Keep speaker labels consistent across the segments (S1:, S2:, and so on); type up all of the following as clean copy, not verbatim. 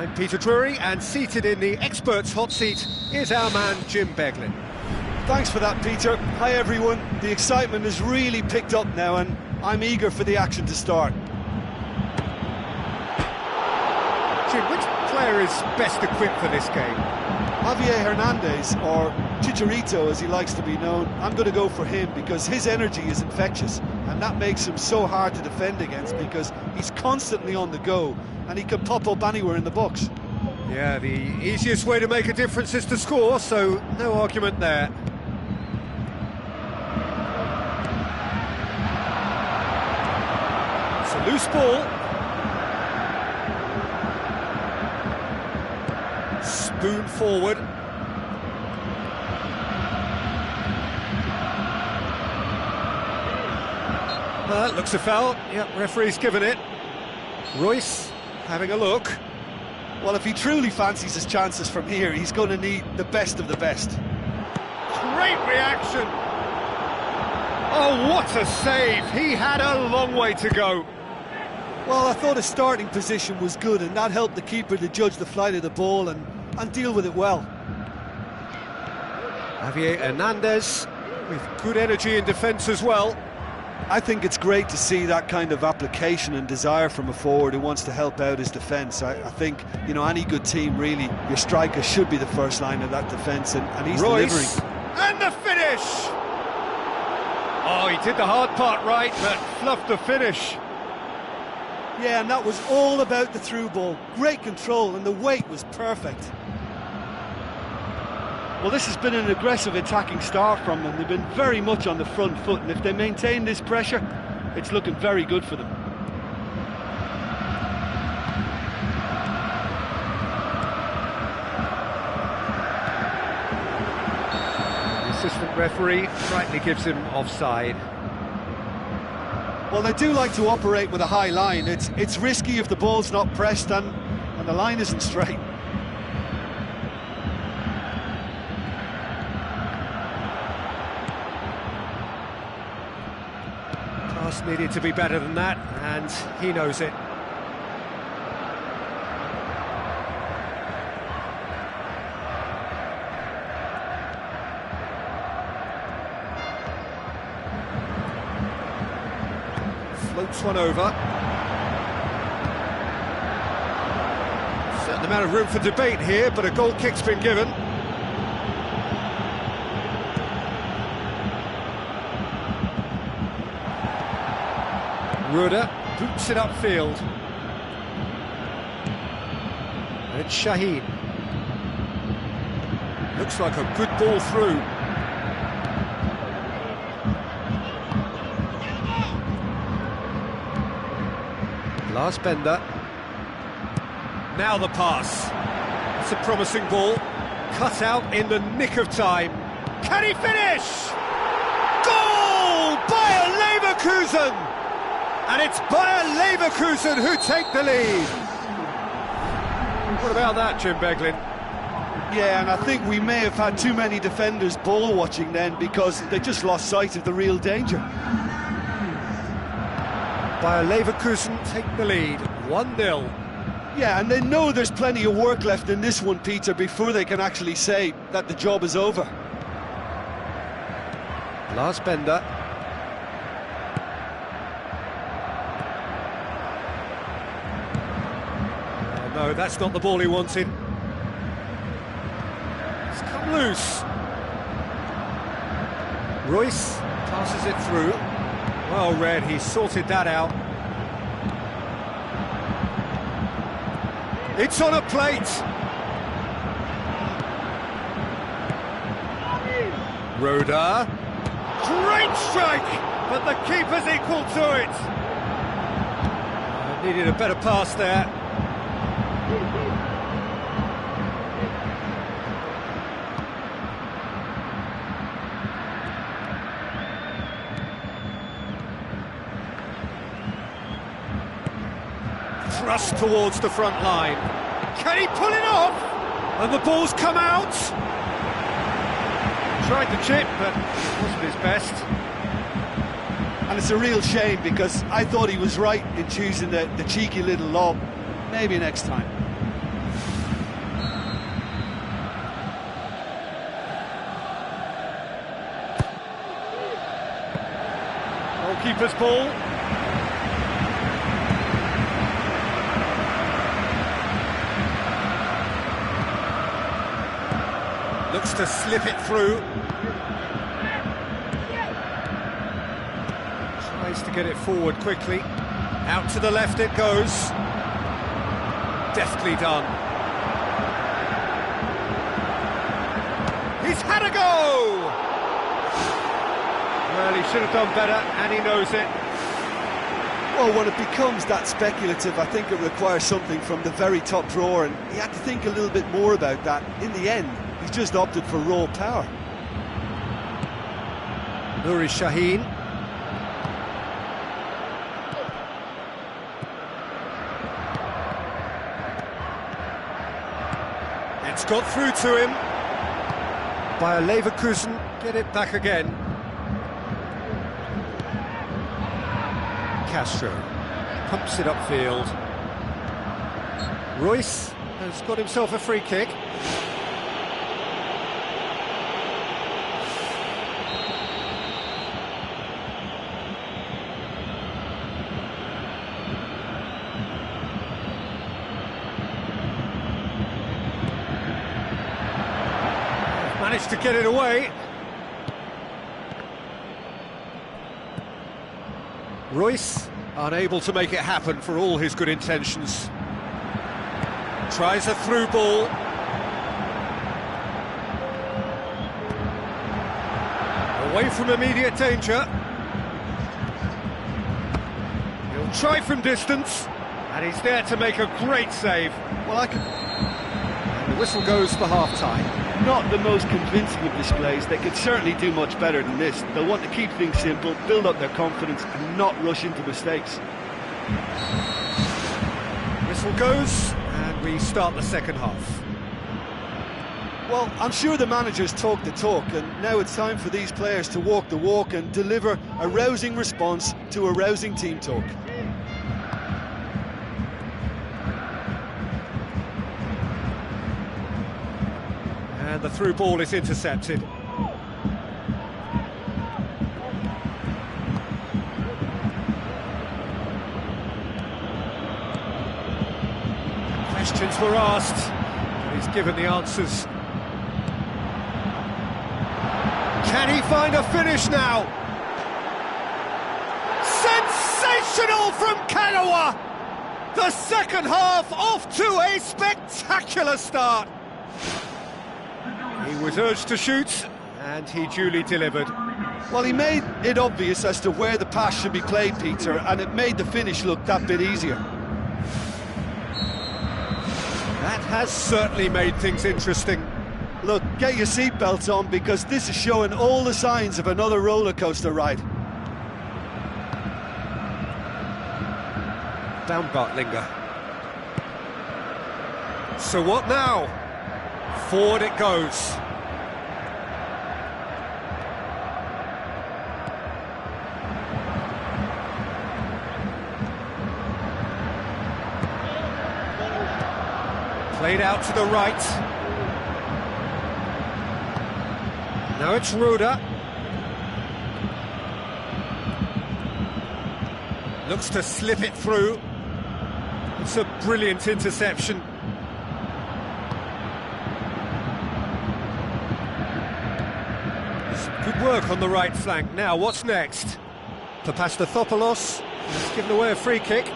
S1: I'm Peter Drury, and seated in the experts' hot seat is our man Jim Beglin.
S2: Thanks for that, Peter. Hi everyone. The excitement has really picked up now and I'm eager for the action to start.
S1: Jim, which player is best equipped for this game?
S2: Javier Hernandez, or Chicharito as he likes to be known, I'm going to go for him because his energy is infectious and that makes him so hard to defend against because he's constantly on the go and he can pop up anywhere in the box.
S1: Yeah, the easiest way to make a difference is to score, so no argument there. It's a loose ball. Spoon forward. That looks a foul. Yep, referee's given it. Royce having a look.
S2: Well, if he truly fancies his chances from here, he's going to need the best of the best.
S1: Great reaction! Oh, what a save! He had a long way to go.
S2: Well, I thought his starting position was good, and that helped the keeper to judge the flight of the ball and deal with it well.
S1: Javier Hernandez with good energy in defence as well.
S2: I think it's great to see that kind of application and desire from a forward who wants to help out his defence. I think, you know, any good team, really, your striker should be the first line of that defence, and he's
S1: Royce,
S2: delivering.
S1: And the finish! Oh, he did the hard part right, but fluffed the finish.
S2: Yeah, and that was all about the through ball. Great control, and the weight was perfect. Well, this has been an aggressive attacking start from them. They've been very much on the front foot, and if they maintain this pressure, it's looking very good for them.
S1: The assistant referee rightly gives him offside.
S2: Well, they do like to operate with a high line. It's risky if the ball's not pressed and the line isn't straight.
S1: Pass needed to be better than that, and he knows it. Floats one over. Certain amount of room for debate here, but a goal kick's been given. Ruda boots it upfield. And it's Shaheen. Looks like a good ball through. Last bender. Now the pass. It's a promising ball. Cut out in the nick of time. Can he finish? Goal! Bayer Leverkusen! And it's Bayer Leverkusen who take the lead. What about that, Jim Beglin?
S2: Yeah, and I think we may have had too many defenders ball watching then because they just lost sight of the real danger.
S1: Bayer Leverkusen take the lead, 1-0.
S2: Yeah, and they know there's plenty of work left in this one, Peter, before they can actually say that the job is over.
S1: Last bender. No, that's not the ball he wanted. It's come loose. Royce passes it through. Well read, he sorted that out. It's on a plate. Roda. Great strike, but the keeper's equal to it. Needed a better pass there. Thrust towards the front line. Can he pull it off? And the ball's come out. Tried to chip, but it wasn't his best.
S2: And it's a real shame because I thought he was right in choosing the cheeky little lob. Maybe next time.
S1: keeper's ball. Looks to slip it through. Tries to get it forward quickly. Out to the left it goes. Deftly done. He's had a go! Well, he should have done better, and he knows it.
S2: Well, when it becomes that speculative, I think it requires something from the very top drawer, and he had to think a little bit more about that. In the end, he's just opted for raw power.
S1: Nuri Shaheen. It's got through to him. By Leverkusen, get it back again. Castro pumps it upfield. Royce has got himself a free kick. Managed to get it away. Royce unable to make it happen for all his good intentions. Tries a through ball. Away from immediate danger. He'll try from distance, and he's there to make a great save.
S2: Well,
S1: And the whistle goes for half-time.
S2: not the most convincing of displays. They could certainly do much better than this. They'll want to keep things simple, build up their confidence and not rush into mistakes.
S1: Whistle goes, and we start the second half.
S2: Well, I'm sure the managers talk the talk, and now it's time for these players to walk the walk and deliver a rousing response to a rousing team talk.
S1: And the through ball is intercepted. Questions were asked, but he's given the answers. Can he find a finish now? Sensational from Kagawa! The second half off to a spectacular start. He was urged to shoot, and he duly delivered.
S2: Well, he made it obvious as to where the pass should be played, Peter, and it made the finish look that bit easier.
S1: That has certainly made things interesting.
S2: Look, get your seatbelts on, because this is showing all the signs of another roller coaster ride.
S1: Baumgartlinger. So what now? Forward it goes. Played out to the right. Now it's Ruda. Looks to slip it through. It's a brilliant interception. Good work on the right flank. Now, what's next? Papastathopoulos has given away a free kick.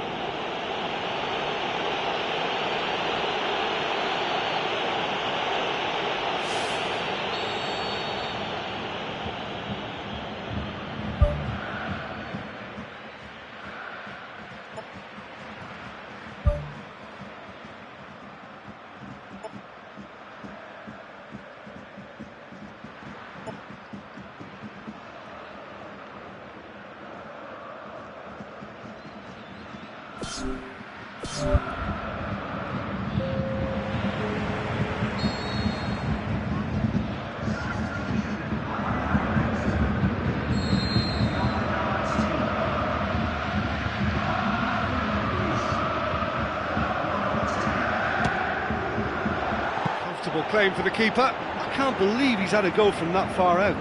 S1: Comfortable claim for the keeper.
S2: I can't believe he's had a go from that far out.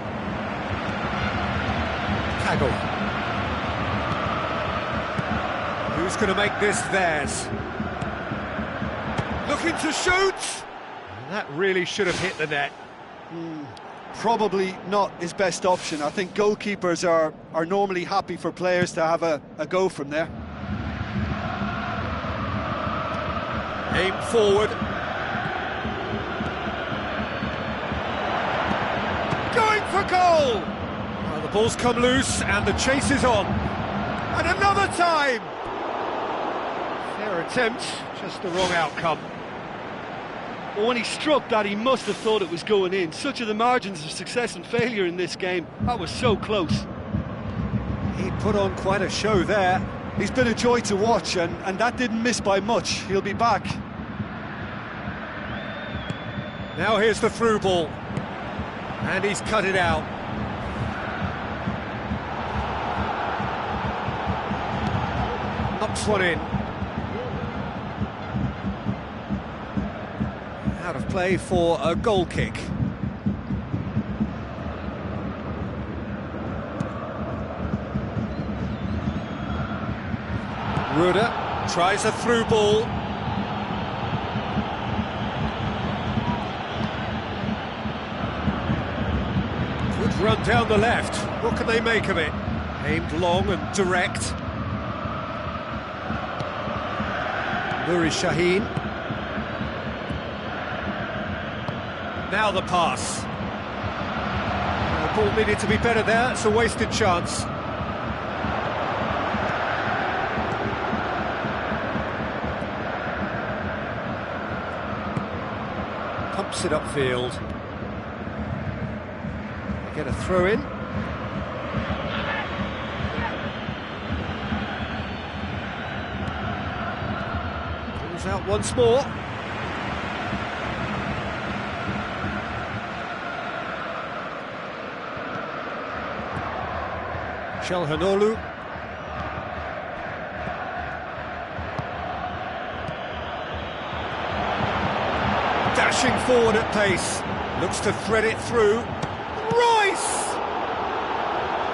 S1: Kagawa. Who's going to make this theirs? Looking to shoot! That really should have hit the net.
S2: Probably not his best option. I think goalkeepers are normally happy for players to have a go from there.
S1: Aim forward. Going for goal! Well, the ball's come loose and the chase is on. And another time! Fair attempt, just the wrong outcome.
S2: Well, when he struck that, he must have thought it was going in. Such are the margins of success and failure in this game. That was so close.
S1: He put on quite a show there.
S2: He's been a joy to watch, and that didn't miss by much. He'll be back.
S1: Now here's the through ball. And he's cut it out. Knocks one in. Out of play for a goal kick. Ruder tries a through ball. Good run down the left. What can they make of it? Aimed long and direct. Nuri Shaheen. Now the pass. The ball needed to be better there, it's a wasted chance. Pumps it upfield. Get a throw in. Pulls out once more. Çalhanoğlu. Dashing forward at pace, looks to thread it through. Royce!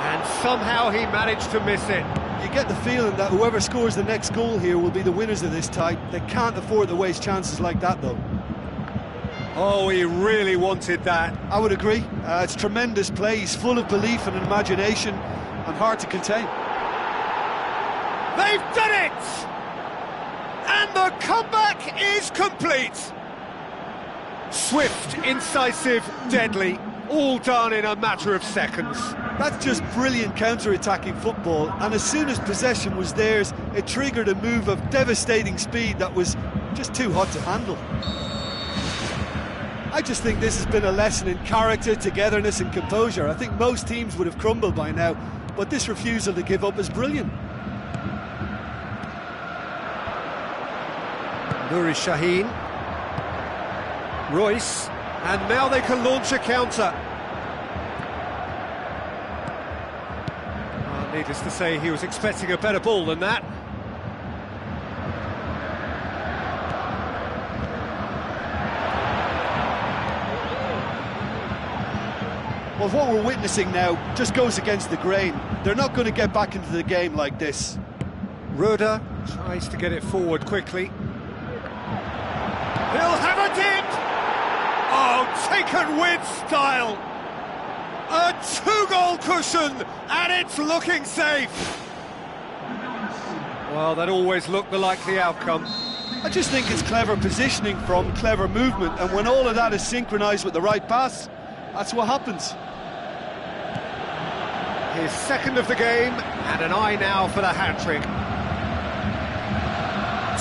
S1: And somehow he managed to miss it.
S2: You get the feeling that whoever scores the next goal here will be the winners of this tie. They can't afford to waste chances like that, though.
S1: Oh, he really wanted that.
S2: I would agree. It's tremendous play. He's full of belief and imagination, and hard to contain.
S1: They've done it! And the comeback is complete. Swift, incisive, deadly, all done in a matter of seconds.
S2: That's just brilliant counter-attacking football, and as soon as possession was theirs, it triggered a move of devastating speed that was just too hot to handle. I just think this has been a lesson in character, togetherness and composure. I think most teams would have crumbled by now, but this refusal to give up is brilliant.
S1: Nuri Shaheen. Royce. And now they can launch a counter. Well, needless to say, he was expecting a better ball than that.
S2: Well, what we're witnessing now just goes against the grain. They're not going to get back into the game like this.
S1: Ruder tries to get it forward quickly. He'll have a dip! Oh, taken with style! A two-goal cushion, and it's looking safe! Well, that always looked the likely outcome.
S2: I just think it's clever positioning from clever movement, and when all of that is synchronised with the right pass, that's what happens.
S1: His second of the game, and an eye now for the hat-trick.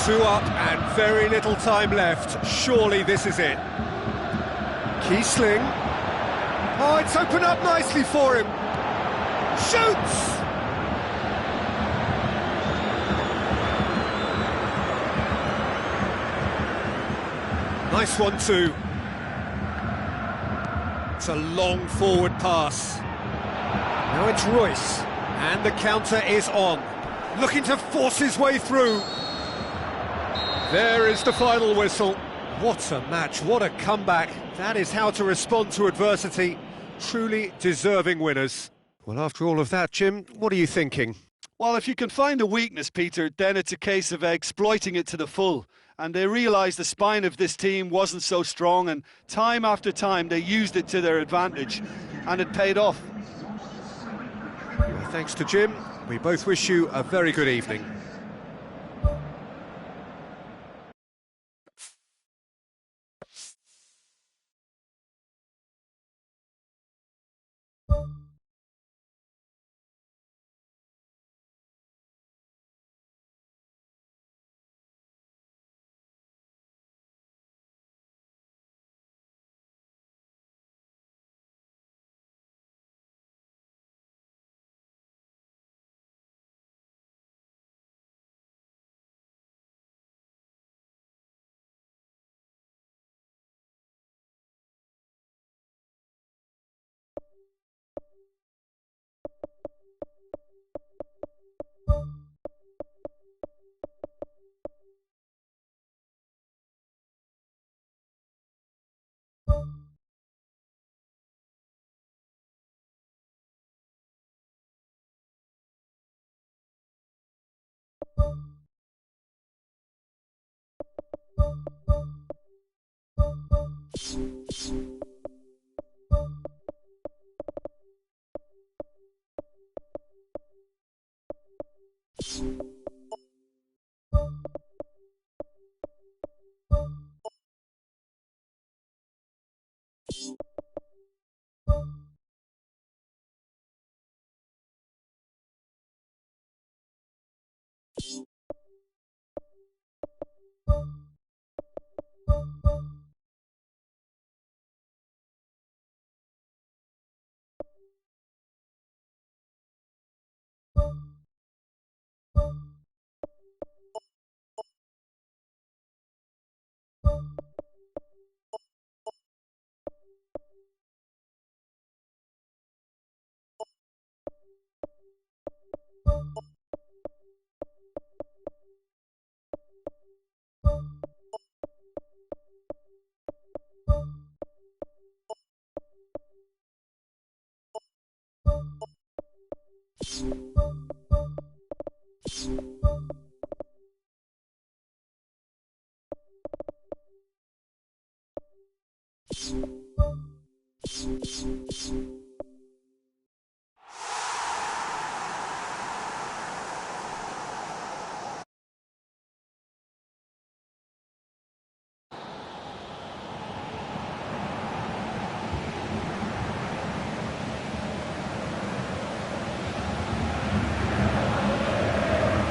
S1: 2 up and very little time left. Surely this is it. Kiesling. Oh, it's opened up nicely for him. Shoots! Nice one too. It's a long forward pass. Now it's Royce, and the counter is on. Looking to force his way through. There is the final whistle. What a match, what a comeback. That is how to respond to adversity. Truly deserving winners. Well, after all of that, Jim, what are you thinking?
S2: Well, if you can find a weakness, Peter, then it's a case of exploiting it to the full. And they realised the spine of this team wasn't so strong, and time after time they used it to their advantage, and it paid off.
S1: Well, thanks to Jim, we both wish you a very good evening.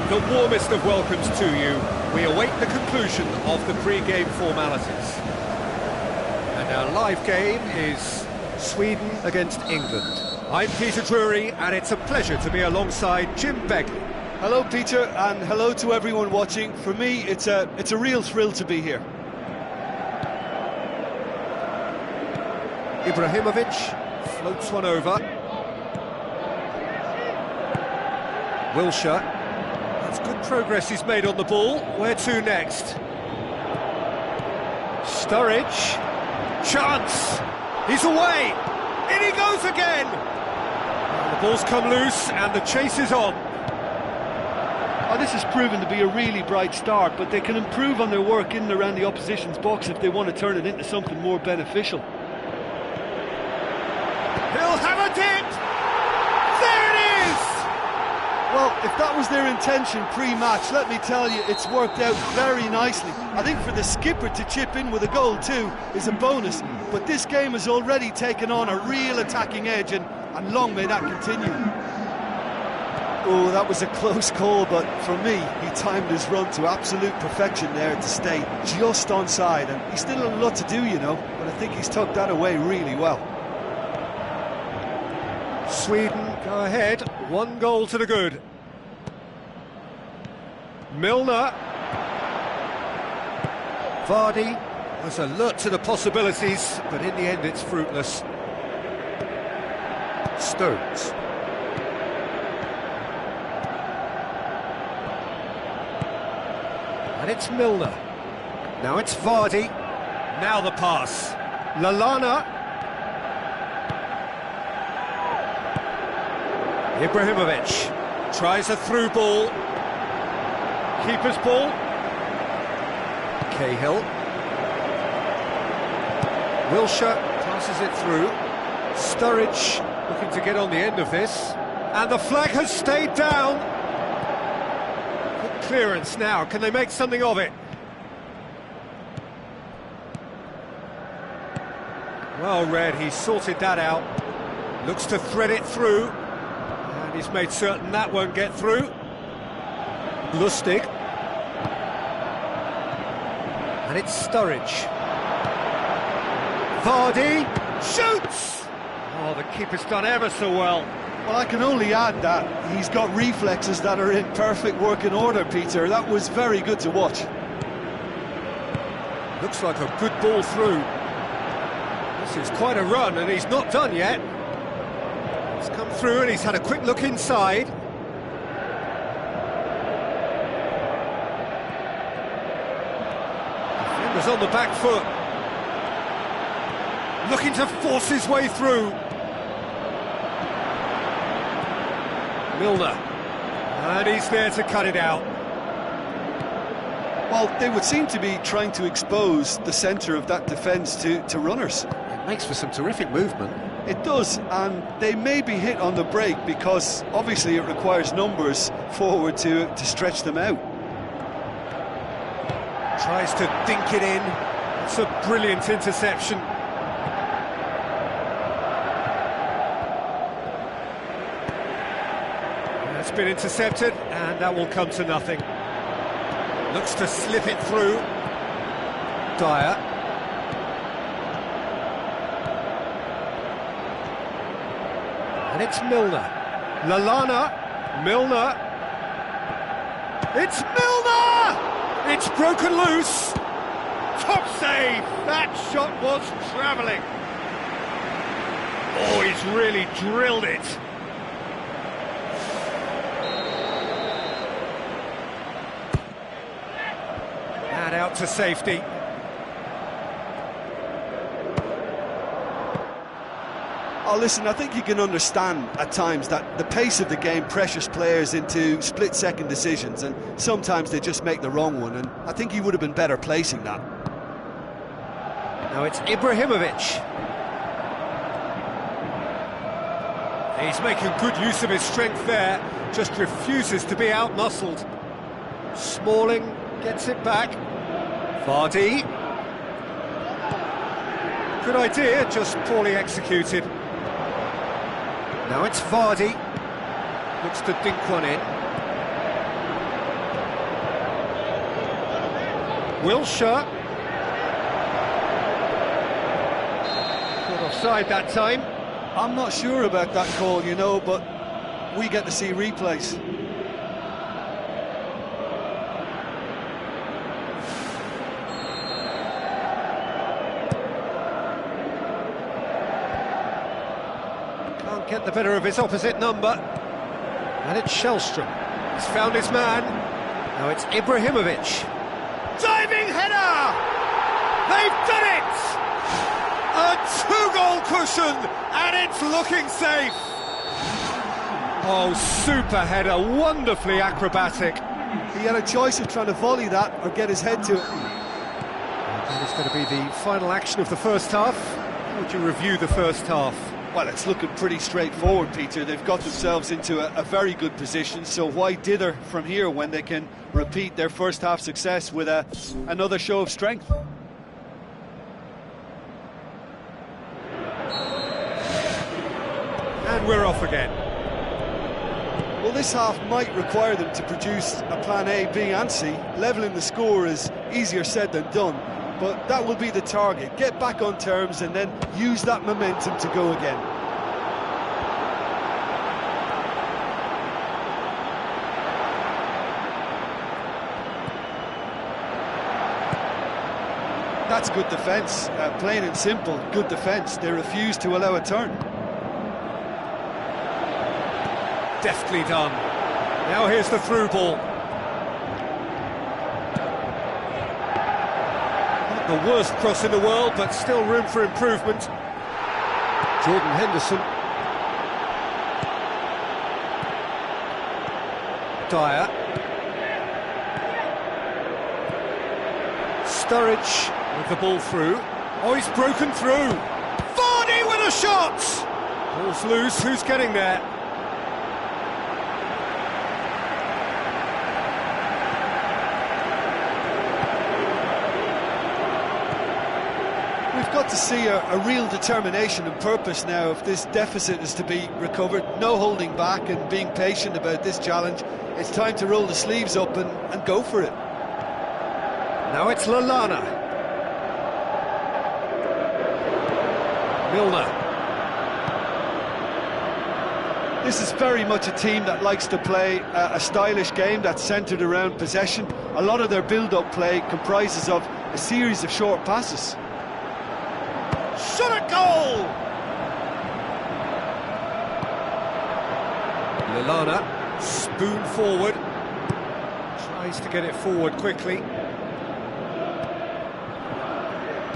S1: The warmest of welcomes to you. We await the conclusion of the pre-game formalities. And our live game is Sweden against England. I'm Peter Drury, and it's a pleasure to be alongside Jim Begley.
S2: Hello, Peter, and hello to everyone watching. For me, it's a real thrill to be here.
S1: Ibrahimovic floats one over. Wilshere. That's good progress he's made on the ball. Where to next? Sturridge. Chance! He's away! In he goes again! And the ball's come loose and the chase is on.
S2: Oh, this has proven to be a really bright start, but they can improve on their work in and around the opposition's box if they want to turn it into something more beneficial.
S1: He'll have a dip! There it is!
S2: Well, if that was their intention pre-match, let me tell you, it's worked out very nicely. I think for the skipper to chip in with a goal too is a bonus, but this game has already taken on a real attacking edge, and long may that continue. Oh, that was a close call, but for me, he timed his run to absolute perfection there to stay just onside, and he's still a lot to do, you know, but I think he's tucked that away really well.
S1: Sweden go ahead, 1 goal to the good. Milner. Vardy was alert to the possibilities, but in the end it's fruitless. Stones. And it's Milner. Now it's Vardy. Now the pass. Lallana. Ibrahimovic. Tries a through ball. Keeper's ball. Cahill. Wilshere passes it through. Sturridge looking to get on the end of this. And the flag has stayed down. Good clearance now. Can they make something of it? Well read, he sorted that out. Looks to thread it through. And he's made certain that won't get through. Lustig. And it's Sturridge. Vardy shoots! Oh, the keeper's done ever so well.
S2: Well, I can only add that he's got reflexes that are in perfect working order, Peter. That was very good to watch.
S1: Looks like a good ball through. This is quite a run, and he's not done yet. He's come through and he's had a quick look inside. Defender's on the back foot. Looking to force his way through. Milner. And he's there to cut it out.
S2: Well, they would seem to be trying to expose the centre of that defence to runners.
S1: It makes for some terrific movement.
S2: It does, and they may be hit on the break because obviously it requires numbers forward to stretch them out.
S1: Tries to dink it in. It's a brilliant interception. That's been intercepted, and that will come to nothing. Looks to slip it through. Dyer. And it's Milner. Lallana. Milner. It's Milner! It's broken loose. Top save. That shot was travelling. Oh, he's really drilled it. And out to safety.
S2: Oh, listen, I think you can understand at times that the pace of the game pressures players into split-second decisions, and sometimes they just make the wrong one, and I think he would have been better placing that.
S1: Now it's Ibrahimovic. He's making good use of his strength there, just refuses to be out-muscled. Smalling gets it back. Vardy. Good idea, just poorly executed. Now it's Vardy. Looks to dink one in. Wilshere. Caught offside that time.
S2: I'm not sure about that call, you know, but we get to see replays.
S1: Can't get the better of his opposite number. And it's Shellstrom. He's found his man. Now it's Ibrahimovic. Diving header! They've done it! A two-goal cushion, and it's looking safe. Oh, super header, wonderfully acrobatic.
S2: He had a choice of trying to volley that or get his head to it.
S1: That is going to be the final action of the first half. How would you review the first half?
S2: Well, it's looking pretty straightforward, Peter. They've got themselves into a very good position, so why dither from here when they can repeat their first half success with another show of strength?
S1: And we're off again.
S2: Well, this half might require them to produce a plan A, B and C. Levelling the score is easier said than done, but that will be the target. Get back on terms and then use that momentum to go again. That's good defence, plain and simple, good defence. They refuse to allow a turn.
S1: Deftly done. Now here's the through ball. Not the worst cross in the world, but still room for improvement. Jordan Henderson. Dyer. Sturridge with the ball through. Oh, he's broken through. Vardy with a shot! Ball's loose, who's getting there?
S2: We've got to see a real determination and purpose now if this deficit is to be recovered. No holding back and being patient about this challenge. It's time to roll the sleeves up and go for it.
S1: Now it's Lallana. Milner.
S2: This is very much a team that likes to play a stylish game that's centred around possession. A lot of their build-up play comprises of a series of short passes.
S1: Shot at goal! Lallana, spoon forward. Tries to get it forward quickly.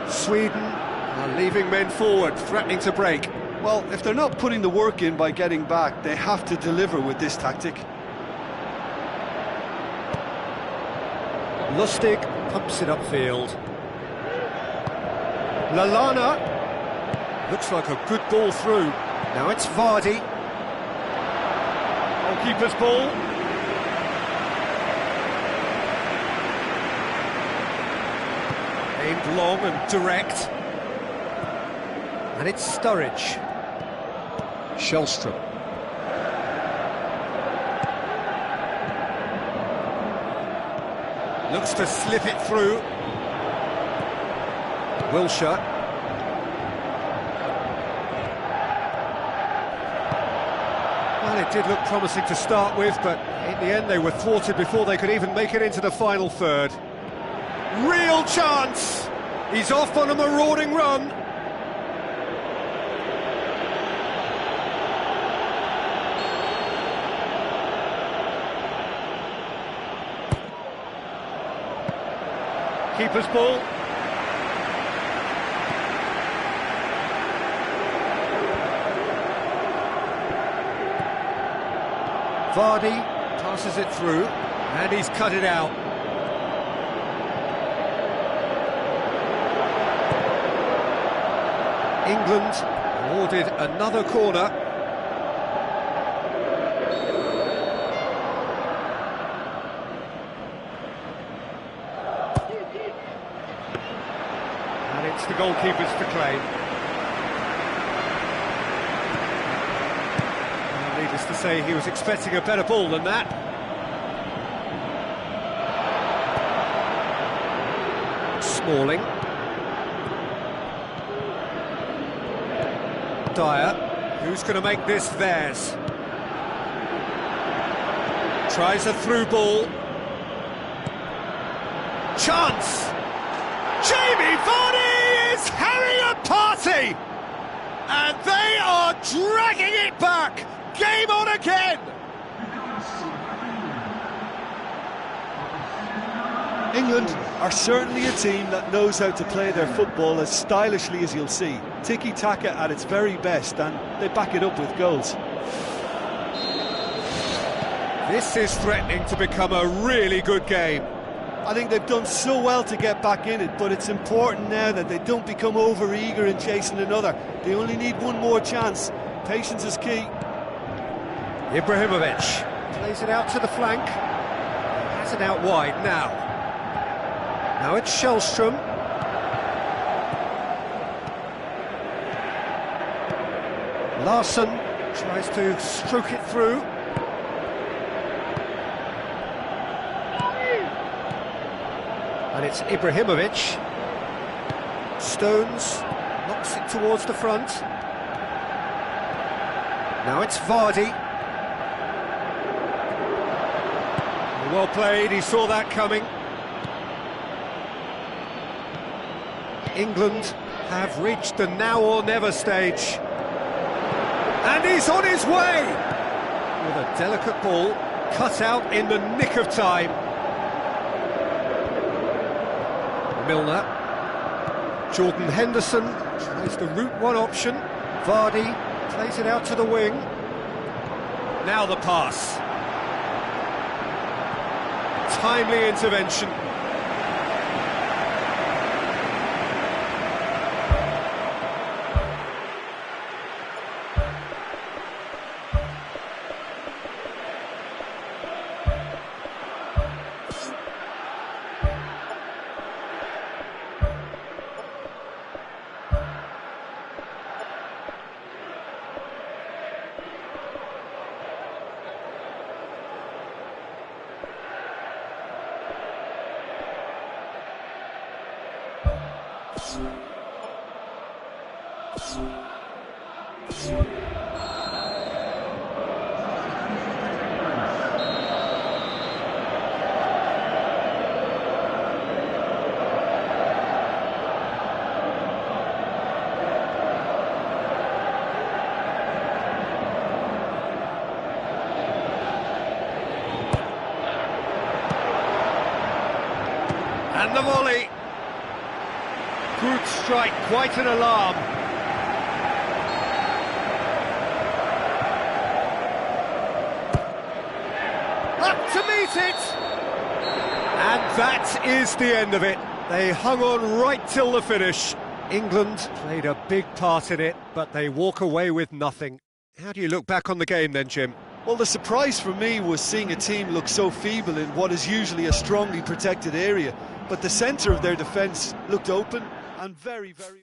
S1: Sweden are leaving men forward, threatening to break.
S2: Well, if they're not putting the work in by getting back, they have to deliver with this tactic.
S1: Lustig pumps it upfield. Lallana. Looks like a good ball through. Now it's Vardy. Goalkeeper's ball. Aimed long and direct. And it's Sturridge. Shellstrom. Looks to slip it through. Wilshere. Well, it did look promising to start with, but in the end they were thwarted before they could even make it into the final third. Real chance! He's off on a marauding run. Keeper's ball. Vardy passes it through, and he's cut it out. England awarded another corner. And it's the goalkeepers to claim. Needless to say, he was expecting a better ball than that. Smalling. Dyer, who's going to make this theirs? Tries a through ball. Chance! Jamie Vardy is having a party! And they are dragging it back! Game on again!
S2: England are certainly a team that knows how to play their football as stylishly as you'll see. Tiki-taka at its very best, and they back it up with goals.
S1: This is threatening to become a really good game.
S2: I think they've done so well to get back in it, but it's important now that they don't become over-eager in chasing another. They only need one more chance. Patience is key.
S1: Ibrahimovic plays it out to the flank. Has it out wide now. Now it's Shellstrom. Larsson tries to stroke it through. And it's Ibrahimovic. Stones knocks it towards the front. Now it's Vardy. Well played, he saw that coming. England have reached the now or never stage. And he's on his way! With a delicate ball cut out in the nick of time. Milner. Jordan Henderson tries the route one option. Vardy plays it out to the wing. Now the pass. timely intervention. And the volley. Good strike, quite an alarm. Up to meet it! And that is the end of it. They hung on right till the finish. England played a big part in it, but they walk away with nothing. How do you look back on the game then, Jim?
S2: Well, the surprise for me was seeing a team look so feeble in what is usually a strongly protected area. But the centre of their defence looked open and very, very...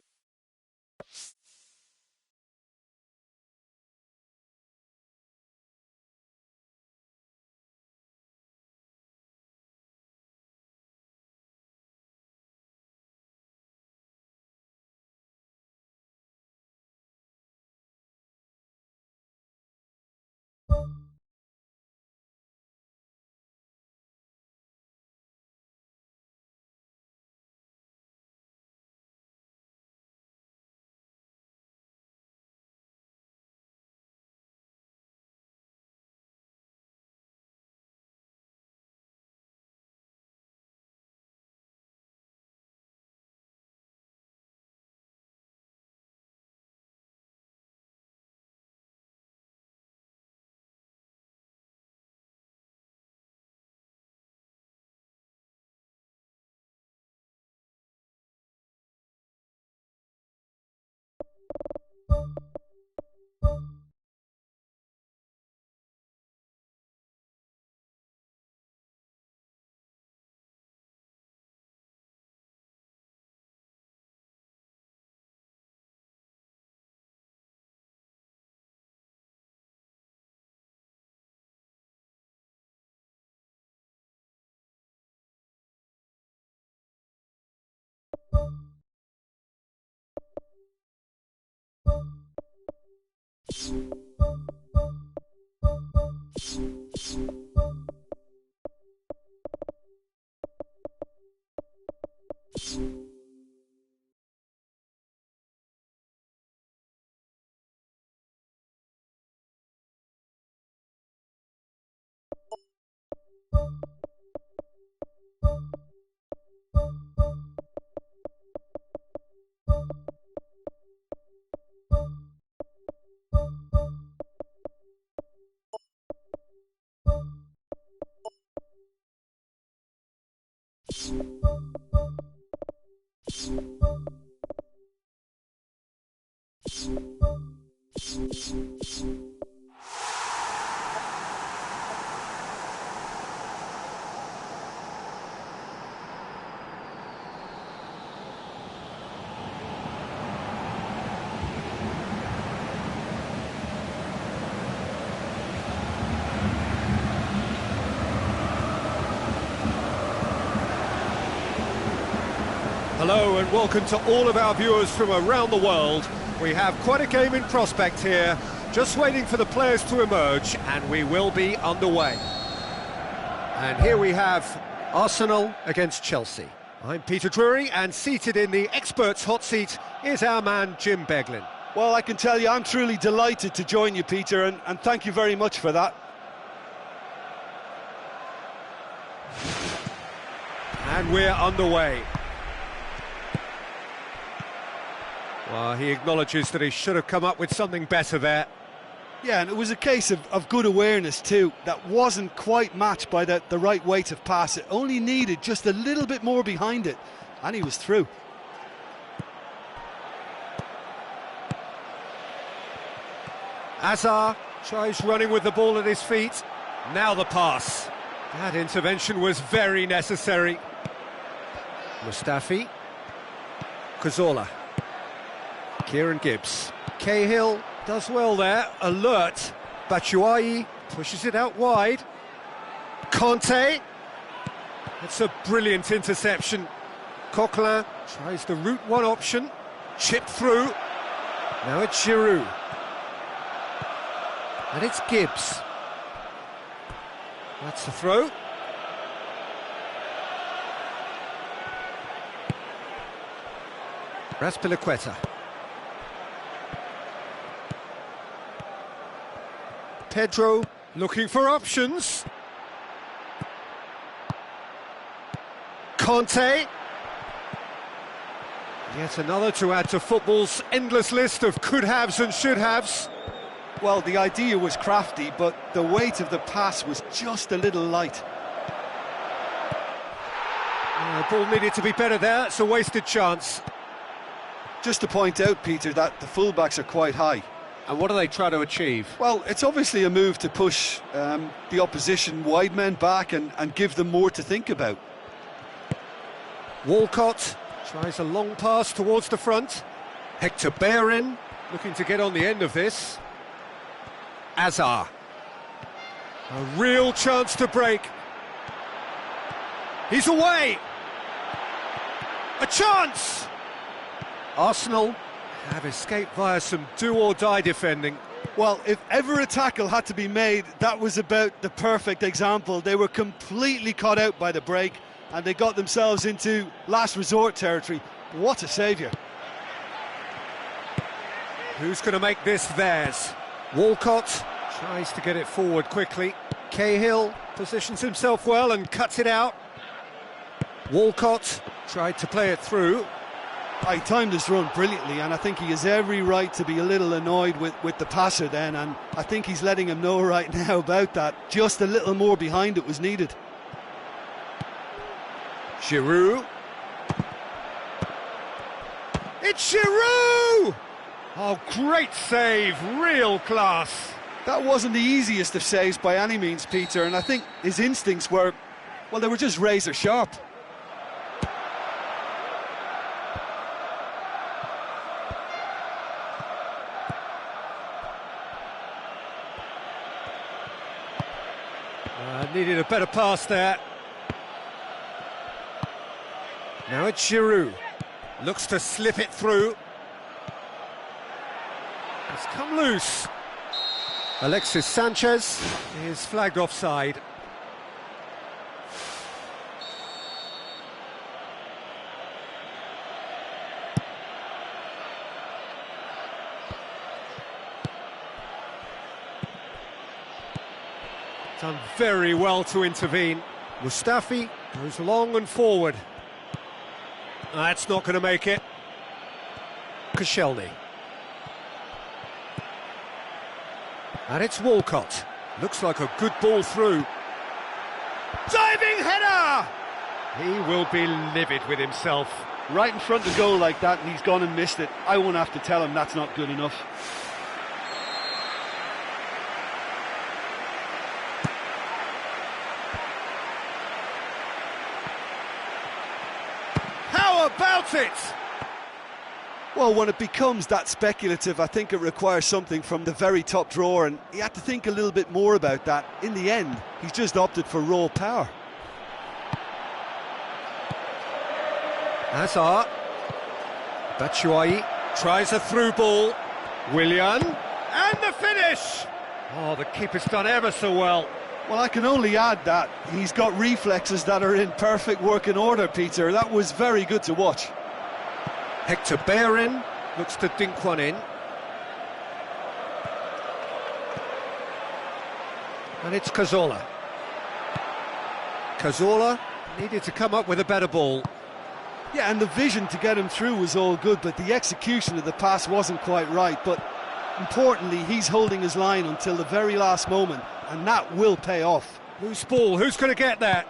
S1: Hello and welcome to all of our viewers from around the world. We have quite a game in prospect here, just waiting for the players to emerge, and we will be underway. And here we have Arsenal against Chelsea. I'm Peter Drury, and seated in the experts' hot seat is our man Jim Beglin.
S2: Well, I can tell you I'm truly delighted to join you, Peter, and thank you very much for that.
S1: And we're underway. Well, he acknowledges that he should have come up with something better there.
S2: Yeah, and it was a case of good awareness too. That wasn't quite matched by the right weight of pass. It only needed just a little bit more behind it, and he was through.
S1: Azar tries running with the ball at his feet. Now the pass. That intervention was very necessary. Mustafi. Cazorla. Kieran Gibbs. Cahill does well there. Alert. Batshuayi pushes it out wide. Conte. It's a brilliant interception. Coquelin tries the route one option. Chipped through. Now it's Giroud. And it's Gibbs. That's the throw. Raspilicueta. Pedro looking for options. Conte. Yet another to add to football's endless list of could-haves and should-haves.
S2: Well, the idea was crafty, but the weight of the pass was just a little light.
S1: The ball needed to be better there. It's a wasted chance.
S2: Just to point out, Peter, that the fullbacks are quite high.
S1: And what do they try to achieve?
S2: Well, it's obviously a move to push the opposition wide men back and give them more to think about.
S1: Walcott tries a long pass towards the front. Hector Bellerin looking to get on the end of this. Azar. A real chance to break. He's away. A chance. Arsenal have escaped via some do-or-die defending.
S2: Well, if ever a tackle had to be made, that was about the perfect example. They were completely caught out by the break, and they got themselves into last resort territory. What a saviour.
S1: Who's going to make this theirs? Walcott tries to get it forward quickly. Cahill positions himself well and cuts it out. Walcott tried to play it through.
S2: He timed his run brilliantly, and I think he has every right to be a little annoyed with the passer then, and I think he's letting him know right now about that. Just a little more behind it was needed.
S1: Giroud. It's Giroud! Oh, great save, real class.
S2: That wasn't the easiest of saves by any means, Peter, and I think his instincts were, well, they were just razor sharp.
S1: Needed a better pass there. Now it's Giroud. Looks to slip it through. It's come loose. Alexis Sanchez is flagged offside. Done very well to intervene. Mustafi goes long and forward. That's not going to make it. Koscielny. And it's Walcott. Looks like a good ball through. Diving header! He will be livid with himself.
S2: Right in front of goal like that, and he's gone and missed it. I won't have to tell him that's not good enough.
S1: How about it?
S2: Well, when it becomes that speculative, I think it requires something from the very top drawer, and he had to think a little bit more about that. In the end, he's just opted for raw power.
S1: Azar. Batshuayi tries a through ball. Willian. And the finish! Oh, the keeper's done ever so well.
S2: Well, I can only add that he's got reflexes that are in perfect working order, Peter. That was very good to watch.
S1: Hector Bellerin looks to dink one in. And it's Cazorla. Cazorla needed to come up with a better ball.
S2: Yeah, and the vision to get him through was all good, but the execution of the pass wasn't quite right. But Importantly, he's holding his line until the very last moment, and that will pay off.
S1: Loose ball, who's going to get that?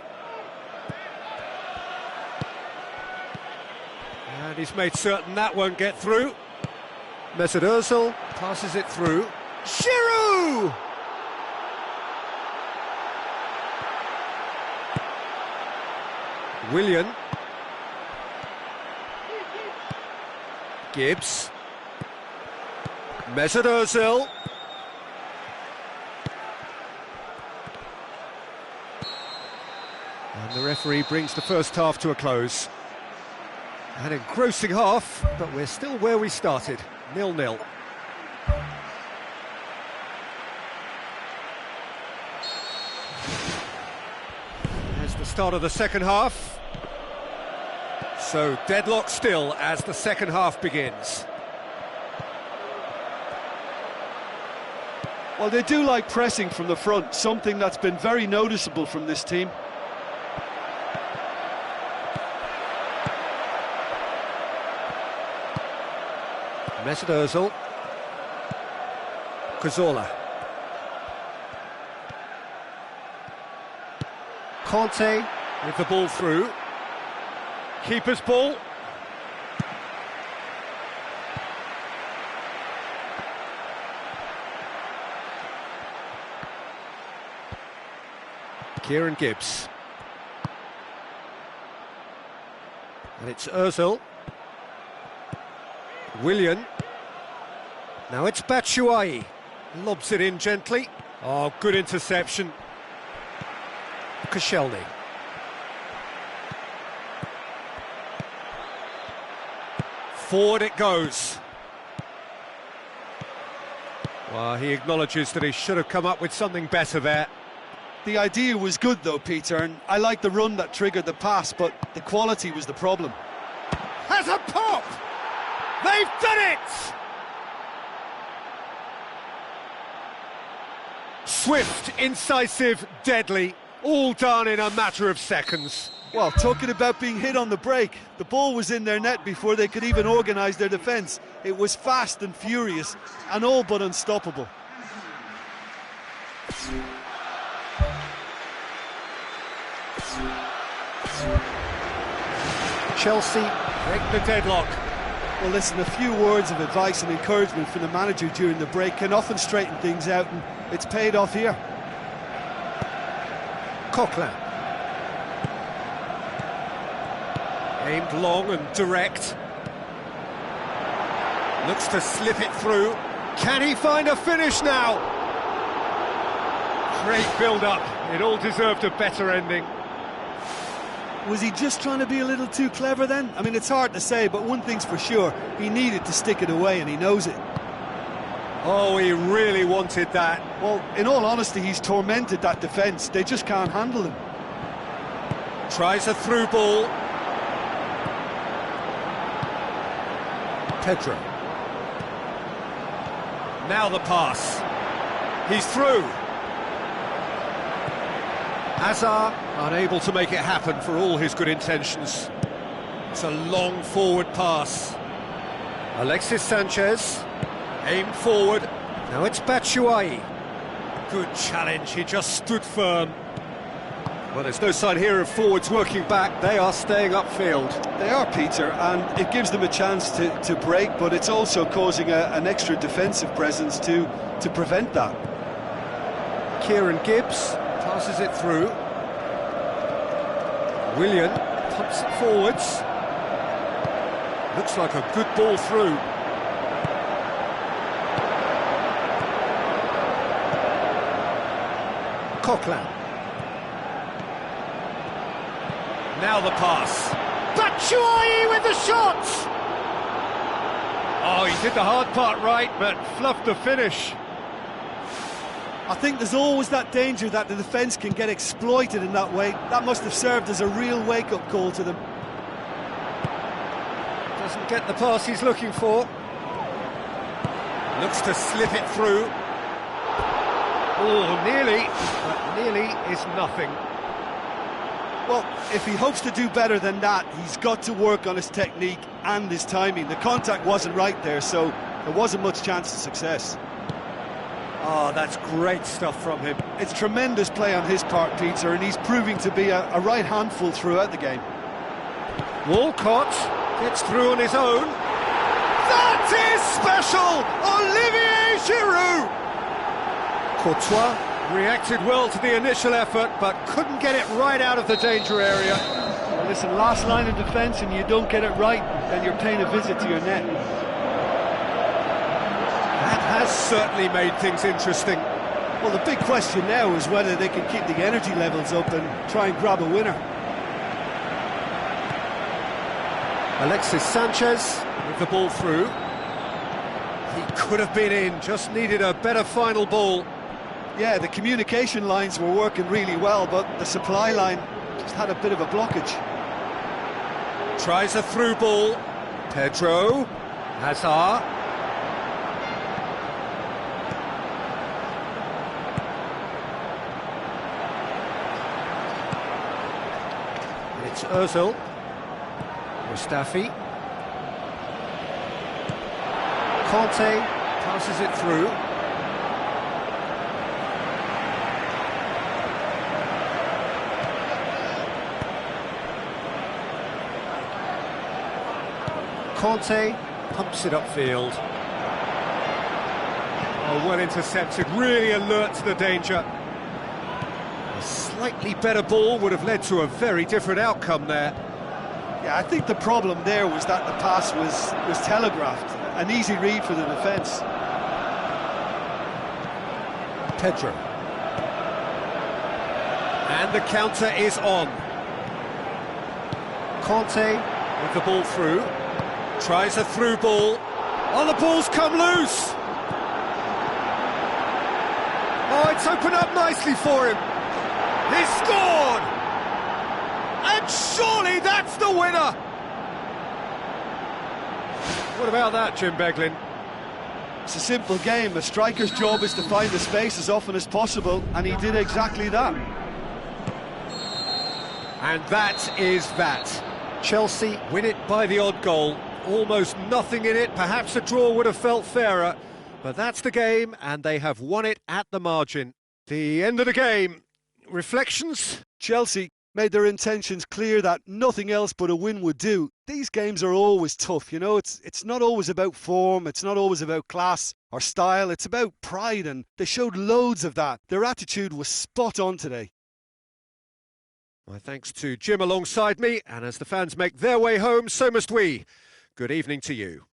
S1: And he's made certain that won't get through. Mesut Ozil passes it through. Giroud! Willian. Gibbs. Mesut Ozil. And the referee brings the first half to a close. An engrossing half, but we're still where we started, 0-0. As the start of the second half. So deadlock still as the second half begins.
S2: Well, they do like pressing from the front, something that's been very noticeable from this team.
S1: Mesut Ozil. Cazorla. Conte with the ball through. Keeper's ball. Kieran Gibbs. And it's Ozil. Willian. Now it's Batshuayi. Lobs it in gently. Oh, good interception. Koscielny. Forward it goes. Well, he acknowledges that he should have come up with something better there.
S2: The idea was good though, Peter, and I like the run that triggered the pass, but the quality was the problem.
S1: Has a pop! They've done it! Swift, incisive, deadly, all done in a matter of seconds.
S2: Well, talking about being hit on the break, the ball was in their net before they could even organise their defence. It was fast and furious, and all but unstoppable.
S1: Chelsea break the deadlock.
S2: Well, listen, a few words of advice and encouragement from the manager during the break can often straighten things out, and it's paid off here.
S1: Coquelin. Aimed long and direct. Looks to slip it through. Can he find a finish now? Great build-up. It all deserved a better ending.
S2: Was he just trying to be a little too clever then? I mean, it's hard to say, but one thing's for sure, he needed to stick it away, and he knows it.
S1: Oh, he really wanted that.
S2: Well, in all honesty, he's tormented that defence. They just can't handle him.
S1: Tries a through ball. Pedro. Now the pass. He's through. Hazard unable to make it happen for all his good intentions. It's a long forward pass. Alexis Sanchez aimed forward. Now it's Batshuayi. Good challenge, he just stood firm. Well, there's no sign here of forwards working back. They are staying upfield.
S2: They are, Peter, and it gives them a chance to break, but it's also causing an extra defensive presence to prevent that.
S1: Kieran Gibbs passes it through. Willian pumps it forwards. Looks like a good ball through. Coquelin. Now the pass. Batshuayi with the shot! Oh, he did the hard part right, but fluffed the finish.
S2: I think there's always that danger that the defence can get exploited in that way. That must have served as a real wake-up call to them.
S1: Doesn't get the pass he's looking for. Looks to slip it through. Oh, nearly, but nearly is nothing.
S2: Well, if he hopes to do better than that, he's got to work on his technique and his timing. The contact wasn't right there, so There wasn't much chance of success.
S1: Oh, that's great stuff from him.
S2: It's tremendous play on his part, Peter, and he's proving to be a right handful throughout the game.
S1: Walcott gets through on his own. That is special! Olivier Giroud! Courtois reacted well to the initial effort, but couldn't get it right out of the danger area.
S2: Well, listen, last line of defence, and you don't get it right, then you're paying a visit to your net.
S1: That has certainly made things interesting.
S2: Well, the big question now is whether they can keep the energy levels up and try and grab a winner.
S1: Alexis Sanchez with the ball through. He could have been in, just needed a better final ball.
S2: Yeah, the communication lines were working really well, but the supply line just had a bit of a blockage.
S1: Tries a through ball. Pedro. Hazard. It's Ozil. Mustafi. Conte passes it through. Conte pumps it upfield. Oh, well intercepted, really alert to the danger. A slightly better ball would have led to a very different outcome there.
S2: Yeah, I think the problem there was that the pass was telegraphed. An easy read for the defence.
S1: Pedro. And the counter is on. Conte with the ball through. Tries a through ball. Oh, the ball's come loose! Oh, it's opened up nicely for him. He scored! And surely that's the winner! What about that, Jim Beglin?
S2: It's a simple game. A striker's job is to find the space as often as possible, and he did exactly that.
S1: And that is that. Chelsea win it by the odd goal. Almost nothing in it. Perhaps a draw would have felt fairer. But that's the game, and they have won it at the margin. The end of the game. Reflections?
S2: Chelsea made their intentions clear that nothing else but a win would do. These games are always tough, you know, it's not always about form, it's not always about class or style, it's about pride, and they showed loads of that. Their attitude was spot on today.
S1: My thanks to Jim alongside me, and as the fans make their way home, so must we. Good evening to you.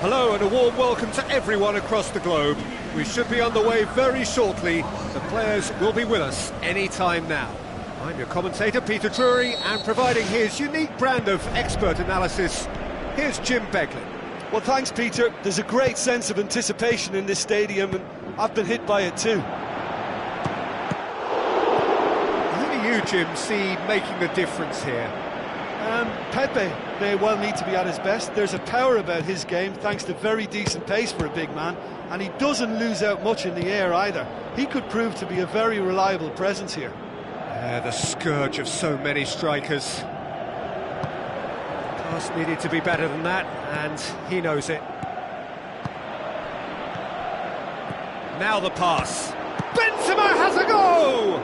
S1: Hello and a warm welcome to everyone across the globe. We should be underway very shortly. The players will be with us any time now. I'm your commentator, Peter Drury, and providing his unique brand of expert analysis, here's Jim Beglin.
S2: Well, thanks, Peter. There's a great sense of anticipation in this stadium, and I've been hit by it too.
S1: Who do you, Jim, see making the difference here?
S2: Pepe may well need to be at his best. There's a power about his game, thanks to very decent pace for a big man, and he doesn't lose out much in the air either. He could prove to be a very reliable presence here.
S1: The scourge of so many strikers. Pass needed to be better than that, and he knows it. Now the pass. Benzema has a go!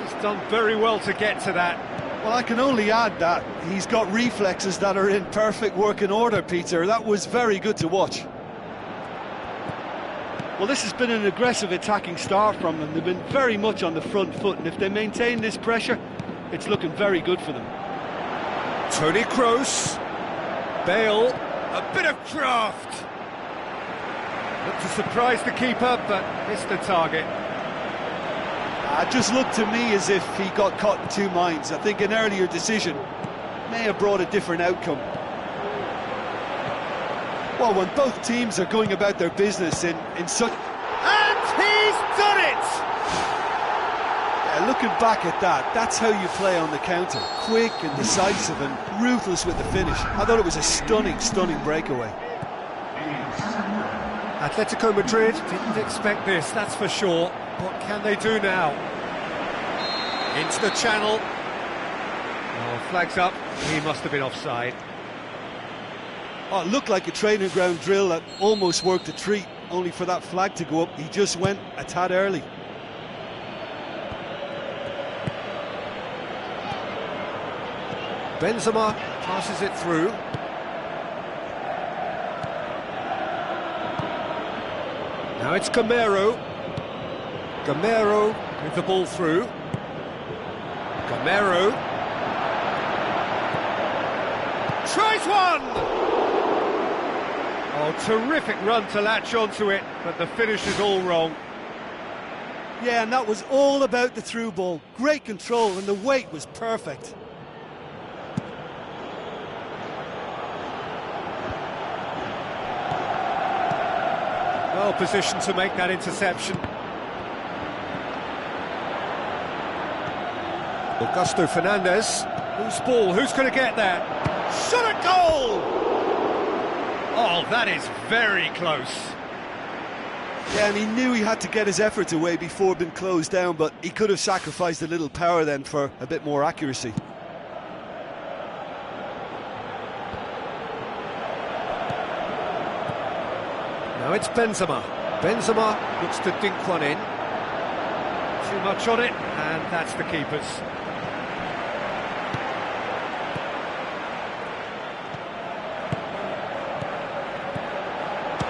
S1: He's done very well to get to that.
S2: Well, I can only add that he's got reflexes that are in perfect working order, Peter. That was very good to watch. Well, this has been an aggressive attacking start from them. They've been very much on the front foot, and if they maintain this pressure, it's looking very good for them.
S1: Toni Kroos. Bale. A bit of craft. Looked to surprise the keeper, but missed the target.
S2: It just looked to me as if he got caught in two minds. I think an earlier decision may have brought a different outcome. Well, when both teams are going about their business in such...
S1: And he's done it!
S2: Yeah, looking back at that, that's how you play on the counter. Quick and decisive and ruthless with the finish. I thought it was a stunning, stunning breakaway.
S1: Atletico Madrid didn't expect this, that's for sure. What can they do now? Into the channel. Oh, flags up. He must have been offside.
S2: Oh, it looked like a training ground drill that almost worked a treat, only for that flag to go up. He just went a tad early.
S1: Benzema passes it through. Now it's Gamero. Gamero with the ball through. Gamero tries one! Oh, terrific run to latch onto it, but the finish is all wrong.
S2: Yeah, and that was all about the through ball. Great control, and the weight was perfect.
S1: Well positioned to make that interception. Augusto Fernandez. Whose ball? Who's going to get that? Shot at goal! Oh, that is very close.
S2: Yeah, and he knew he had to get his efforts away before being closed down, but he could have sacrificed a little power then for a bit more accuracy.
S1: Now it's Benzema. Benzema looks to dink one in. Too much on it, and that's the keeper's.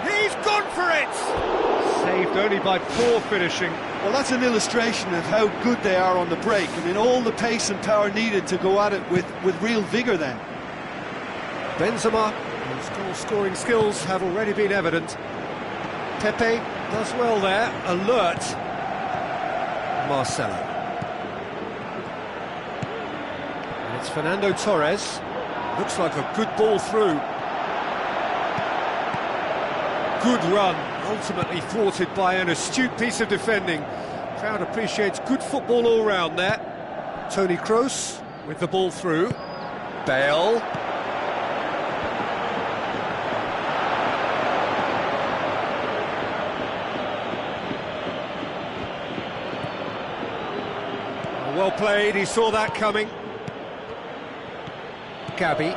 S1: He's gone for it! Saved only by poor finishing.
S2: Well, that's an illustration of how good they are on the break. I mean, all the pace and power needed to go at it with real vigour then.
S1: Benzema, whose goal-scoring skills have already been evident. Pepe does well there, alert. Marcelo. And it's Fernando Torres. Looks like a good ball through. Good run, ultimately thwarted by an astute piece of defending. Crowd appreciates good football all round there. Toni Kroos with the ball through. Bale. Well played, he saw that coming. Gabi.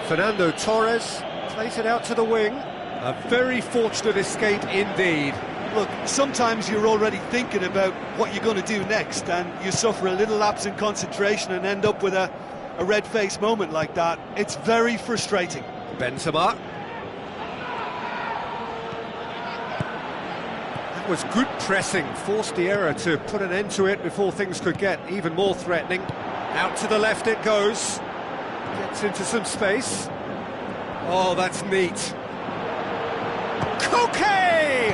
S1: Fernando Torres plays it out to the wing. A very fortunate escape indeed.
S2: Look, sometimes you're already thinking about what you're going to do next, and you suffer a little lapse in concentration and end up with a red-faced moment like that. It's very frustrating.
S1: Benzema. That was good pressing, forced the error to put an end to it before things could get even more threatening. Out to the left it goes. Gets into some space. Oh, that's neat. Koke!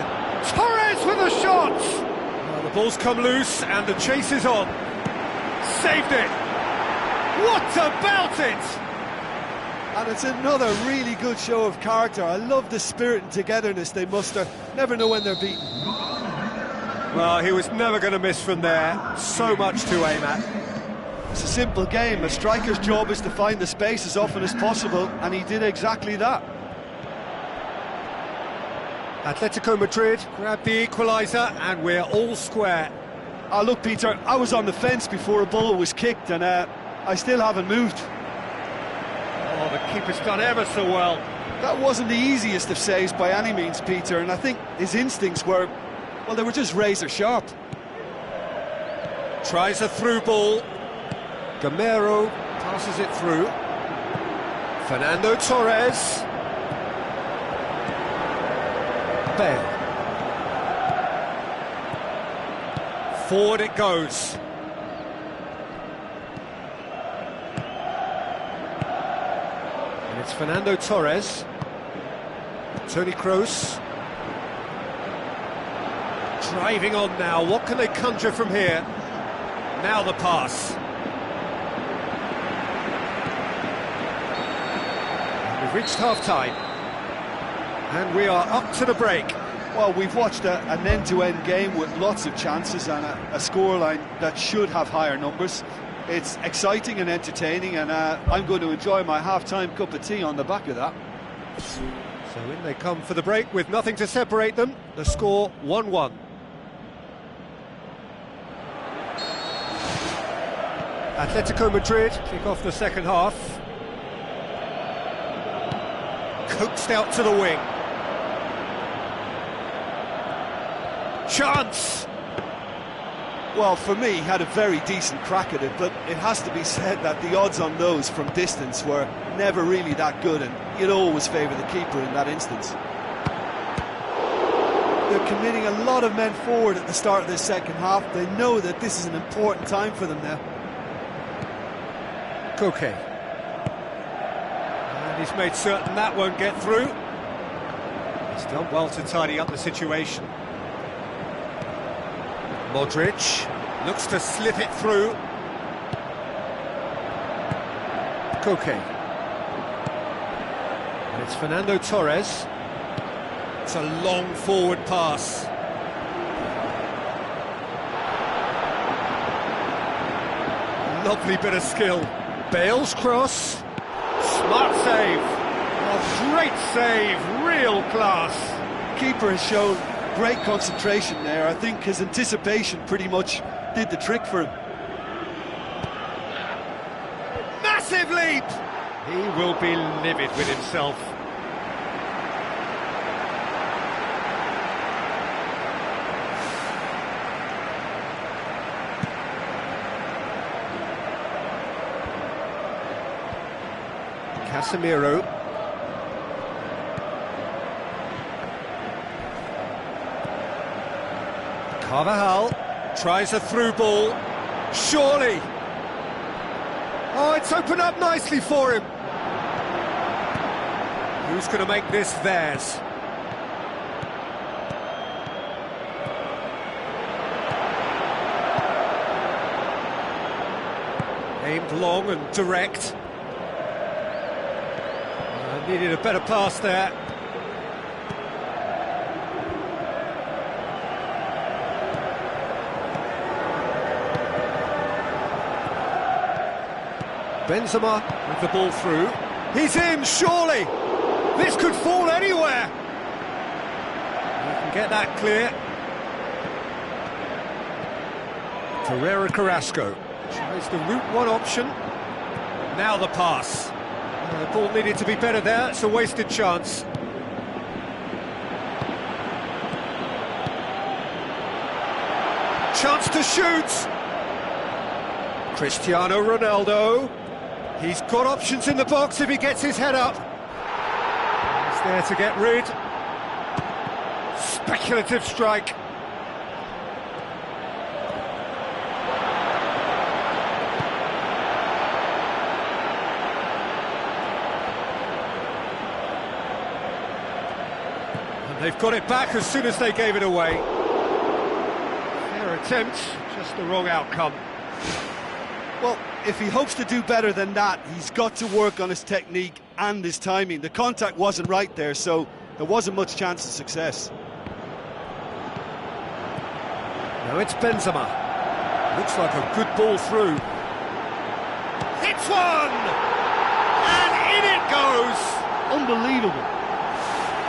S1: Torres with a shot! Well, the ball's come loose and the chase is on. Saved it! What about it?
S2: And it's another really good show of character. I love the spirit and togetherness they muster. Never know when they're beaten.
S1: Well, he was never going to miss from there. So much to aim at.
S2: It's a simple game. A striker's job is to find the space as often as possible, and he did exactly that.
S1: Atletico Madrid grab the equaliser, and we're all square.
S2: Look, Peter, I was on the fence before a ball was kicked, and I still haven't moved.
S1: Oh, the keeper's done ever so well.
S2: That wasn't the easiest of saves by any means, Peter, and I think his instincts were, well, they were just razor sharp.
S1: Tries a through ball. Gamero passes it through. Fernando Torres. Bale. Forward it goes. And it's Fernando Torres. Toni Kroos. Driving on now. What can they conjure from here? Now the pass. We've reached half-time. And we are up to the break.
S2: Well, we've watched an end-to-end game with lots of chances and a scoreline that should have higher numbers. It's exciting and entertaining, and I'm going to enjoy my half-time cup of tea on the back of that.
S1: So in they come for the break with nothing to separate them. The score 1-1. Atletico Madrid kick off the second half. Coaxed out to the wing. Chance!
S2: Well, for me, he had a very decent crack at it, but it has to be said that the odds on those from distance were never really that good, and you'd always favour the keeper in that instance. They're committing a lot of men forward at the start of this second half. They know that this is an important time for them now.
S1: Koke. And he's made certain that won't get through. He's done well to tidy up the situation. Modric looks to slip it through. Koke. And it's Fernando Torres. It's a long forward pass. Lovely bit of skill. Bale's cross. Smart save. Oh, great save. Real class.
S2: Keeper has shown great concentration there. I think his anticipation pretty much did the trick for him.
S1: Massive leap! He will be livid with himself. Casemiro. Carvajal tries a through ball. Surely. Oh, it's opened up nicely for him. Who's going to make this theirs? Aimed long and direct. Needed a better pass there. Benzema with the ball through. He's in, surely! This could fall anywhere! You can get that clear. Pereira Carrasco tries the route one option. Now the pass. The ball needed to be better there, it's a wasted chance. Chance to shoot! Cristiano Ronaldo. He's got options in the box if he gets his head up. He's there to get rid. Speculative strike. And they've got it back as soon as they gave it away. Fair attempt, just the wrong outcome.
S2: Well, if he hopes to do better than that, he's got to work on his technique and his timing. The contact wasn't right there, so there wasn't much chance of success.
S1: Now it's Benzema. Looks like a good ball through. Hits one! And in it goes!
S2: Unbelievable.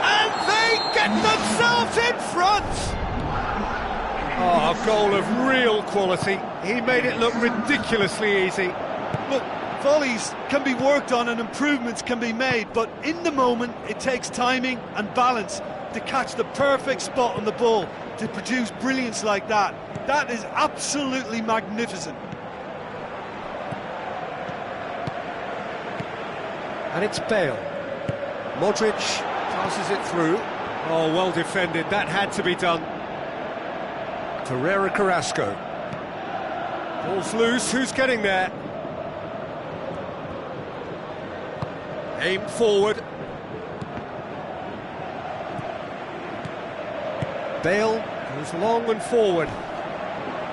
S1: And they get themselves in front! Oh, a goal of real quality. He made it look ridiculously easy.
S2: Look, volleys can be worked on and improvements can be made, but in the moment it takes timing and balance to catch the perfect spot on the ball to produce brilliance like that. That is absolutely magnificent.
S1: And it's Bale. Modric passes it through. Oh, well defended. That had to be done. Torreira Carrasco. Ball's loose, who's getting there? Aimed forward. Bale goes long and forward.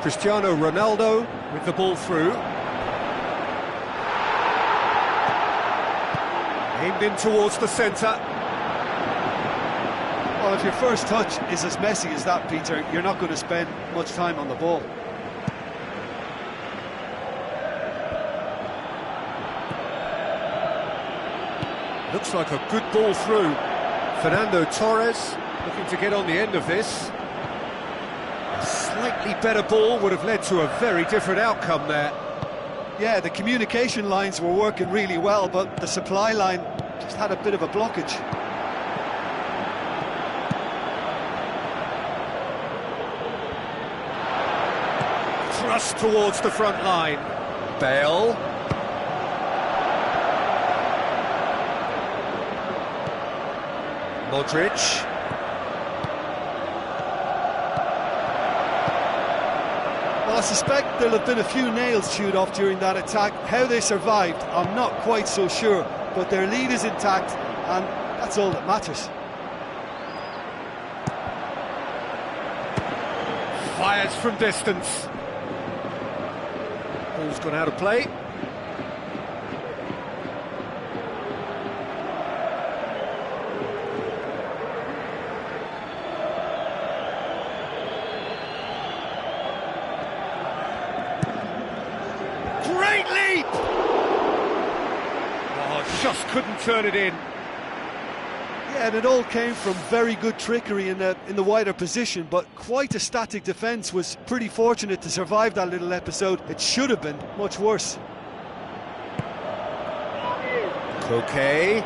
S1: Cristiano Ronaldo with the ball through. Aimed in towards the centre.
S2: Well, if your first touch is as messy as that, Peter, you're not going to spend much time on the ball.
S1: Looks like a good ball through. Fernando Torres looking to get on the end of this. A slightly better ball would have led to a very different outcome there.
S2: Yeah, the communication lines were working really well, but the supply line just had a bit of a blockage.
S1: Thrust towards the front line. Bale. Modric.
S2: Well, I suspect there'll have been a few nails chewed off during that attack. How they survived, I'm not quite so sure, but their lead is intact, and that's all that matters.
S1: Fires from distance. Ball's gone out of play. Great leap! Oh, just couldn't turn it in.
S2: Yeah, and it all came from very good trickery in the wider position, but quite a static defence. Was pretty fortunate to survive that little episode. It should have been much worse.
S1: Koke.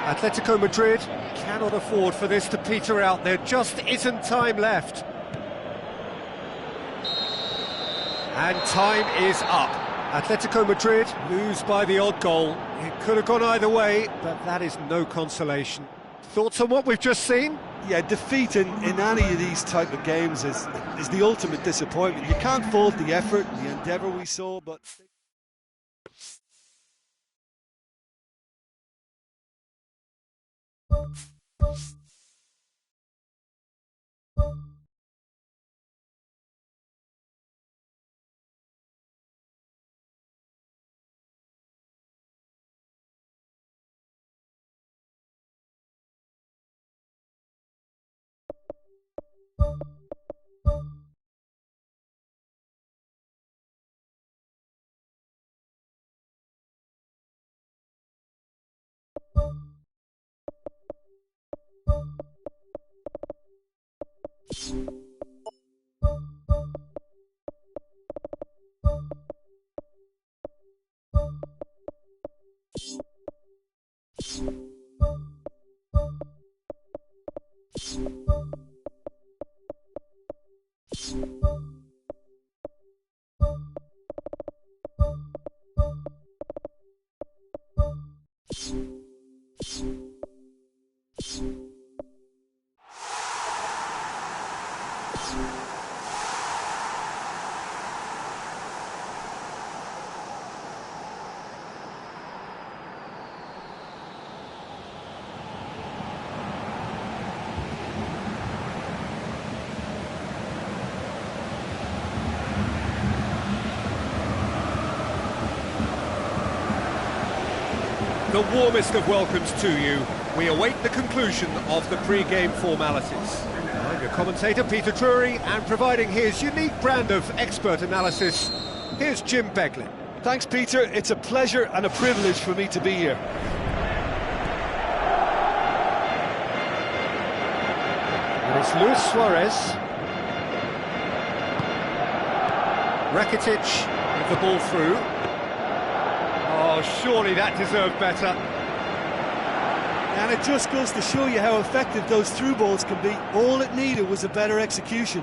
S1: Atletico Madrid cannot afford for this to peter out. There just isn't time left. And time is up. Atletico Madrid lose by the odd goal. It could have gone either way, but that is no consolation. Thoughts on what we've just seen?
S2: Yeah, defeat in any of these type of games is the ultimate disappointment. You can't fault the effort, the endeavour we saw, but...
S1: The warmest of welcomes to you. We await the conclusion of the pre-game formalities. I'm your commentator, Peter Drury, and providing his unique brand of expert analysis, here's Jim Beglin.
S2: Thanks, Peter. It's a pleasure and a privilege for me to be here.
S1: It's Luis Suarez. Rakitic with the ball through. Oh, surely that deserved better.
S2: And it just goes to show you how effective those through balls can be. All it needed was a better execution.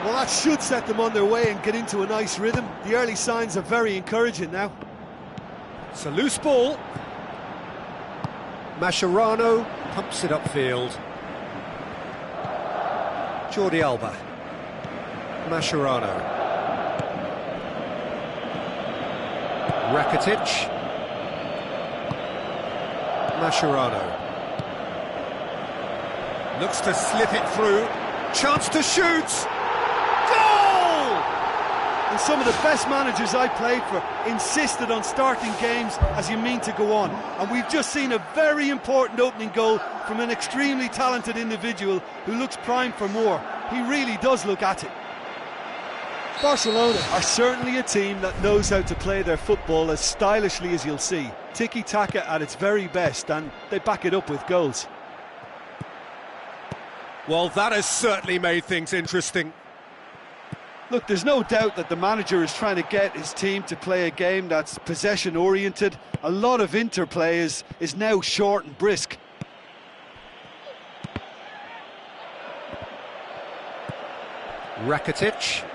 S2: Well, that should set them on their way and get into a nice rhythm. The early signs are very encouraging now.
S1: It's a loose ball. Mascherano pumps it upfield. Jordi Alba. Mascherano. Rakitic. Mascherano. Looks to slip it through. Chance to shoot. Goal!
S2: And some of the best managers I played for insisted on starting games as you mean to go on. And we've just seen a very important opening goal from an extremely talented individual who looks primed for more. He really does look at it. Barcelona are certainly a team that knows how to play their football as stylishly as you'll see. Tiki-taka at its very best, and they back it up with goals.
S1: Well, that has certainly made things interesting.
S2: Look, there's no doubt that the manager is trying to get his team to play a game that's possession-oriented. A lot of interplay is now short and brisk.
S1: Rakitic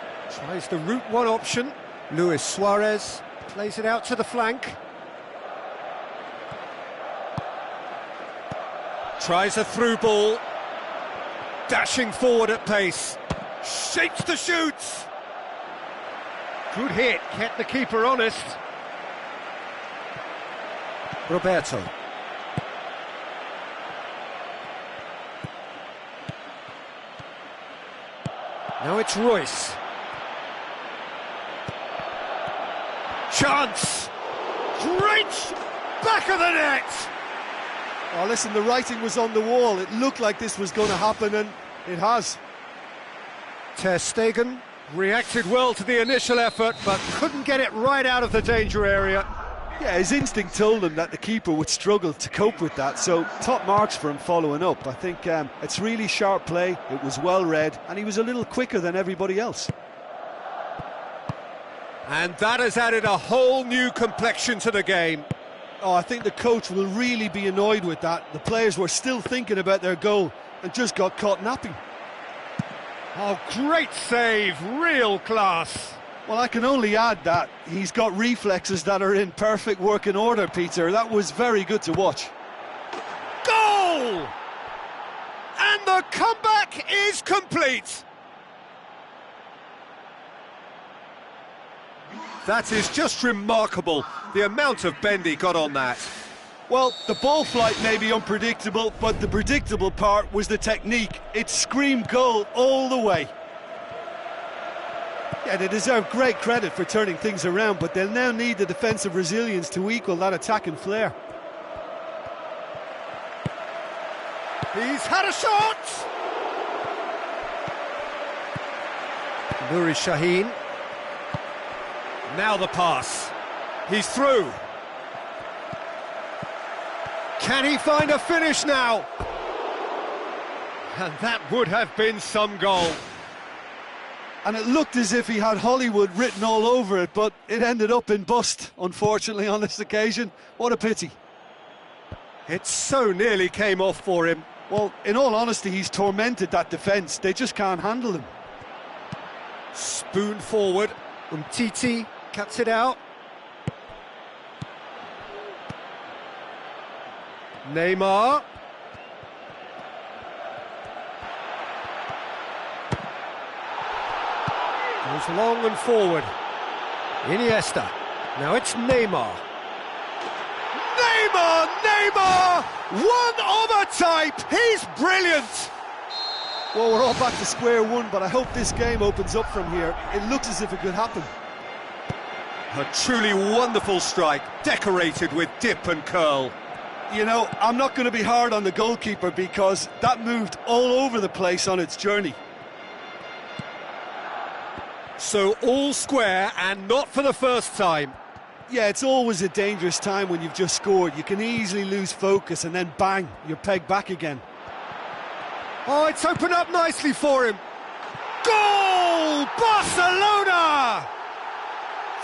S1: tries the route one option. Luis Suarez plays it out to the flank. Tries a through ball. Dashing forward at pace. Shapes the shoots. Good hit, kept the keeper honest. Roberto. Now it's Royce. Chance! Great! Back of the net!
S2: Oh, listen, the writing was on the wall. It looked like this was going to happen, and it has.
S1: Ter Stegen reacted well to the initial effort, but couldn't get it right out of the danger area.
S2: Yeah, his instinct told him that the keeper would struggle to cope with that, so top marks for him following up. I think it's really sharp play, it was well read, and he was a little quicker than everybody else.
S1: And that has added a whole new complexion to the game.
S2: Oh, I think the coach will really be annoyed with that. The players were still thinking about their goal and just got caught napping.
S1: Oh, great save, real class.
S2: Well, I can only add that he's got reflexes that are in perfect working order, Peter. That was very good to watch.
S1: Goal! And the comeback is complete. That is just remarkable, the amount of bend he got on that.
S2: Well, the ball flight may be unpredictable, but the predictable part was the technique. It screamed goal all the way. Yeah, they deserve great credit for turning things around, but they'll now need the defensive resilience to equal that attacking flair.
S1: He's had a shot! Nuri Sahin. Now the pass. He's through. Can he find a finish now? And that would have been some goal.
S2: And it looked as if he had Hollywood written all over it, but it ended up in bust, unfortunately, on this occasion. What a pity.
S1: It so nearly came off for him.
S2: Well, in all honesty, he's tormented that defence. They just can't handle him.
S1: Spoon forward. Umtiti cuts it out. Neymar. Goes long and forward. Iniesta. Now it's Neymar. Neymar! One of a type! He's brilliant!
S2: Well, we're all back to square one, but I hope this game opens up from here. It looks as if it could happen.
S1: A truly wonderful strike, decorated with dip and curl.
S2: You know, I'm not going to be hard on the goalkeeper because that moved all over the place on its journey.
S1: So all square, and not for the first time.
S2: Yeah, it's always a dangerous time when you've just scored. You can easily lose focus and then bang, you're pegged back again.
S1: Oh, it's opened up nicely for him. Goal! Barcelona!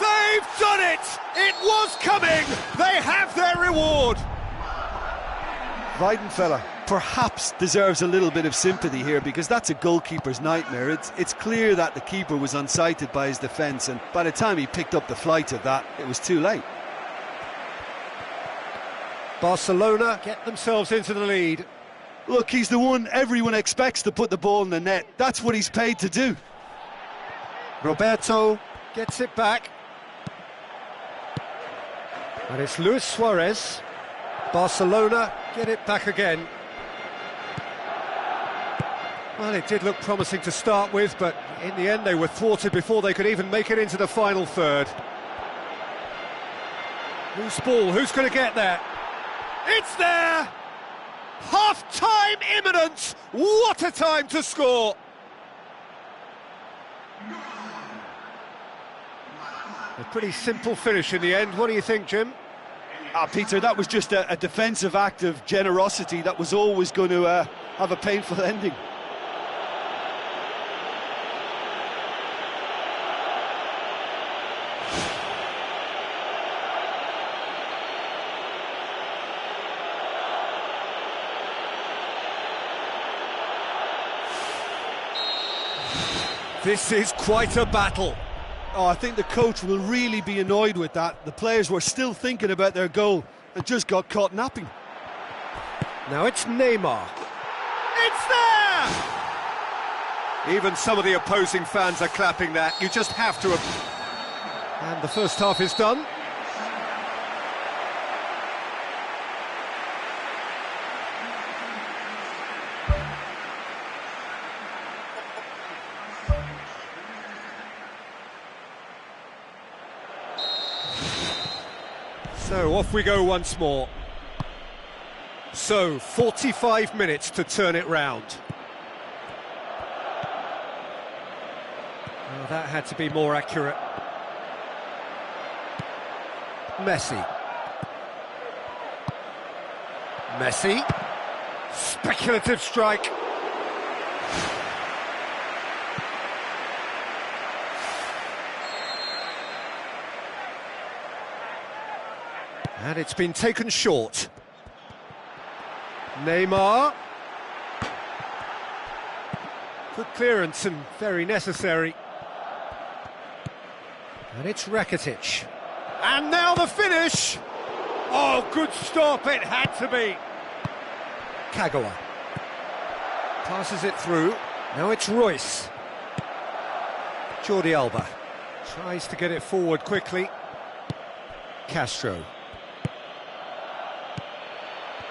S1: They've done it! It was coming! They have their reward!
S2: Weidenfeller perhaps deserves a little bit of sympathy here because that's a goalkeeper's nightmare. It's clear that the keeper was unsighted by his defence, and by the time he picked up the flight of that, it was too late.
S1: Barcelona get themselves into the lead.
S2: Look, he's the one everyone expects to put the ball in the net. That's what he's paid to do.
S1: Roberto gets it back. And it's Luis Suarez. Barcelona get it back again. Well, it did look promising to start with, but in the end they were thwarted before they could even make it into the final third. Loose ball, who's going to get there? It's there! Half-time imminent! What a time to score! A pretty simple finish in the end. What do you think, Jim?
S2: Peter, that was just a defensive act of generosity that was always going to have a painful ending.
S1: This is quite a battle.
S2: Oh, I think the coach will really be annoyed with that. The players were still thinking about their goal and just got caught napping.
S1: Now it's Neymar. It's there! Even some of the opposing fans are clapping that. You just have to... And the first half is done. So off we go once more. So 45 minutes to turn it round. Well, that had to be more accurate. Messi. Speculative strike. And it's been taken short. Neymar. Good clearance and very necessary. And it's Rakitic. And now the finish! Oh, good stop, it had to be. Kagawa. Passes it through. Now it's Royce. Jordi Alba. Tries to get it forward quickly. Castro.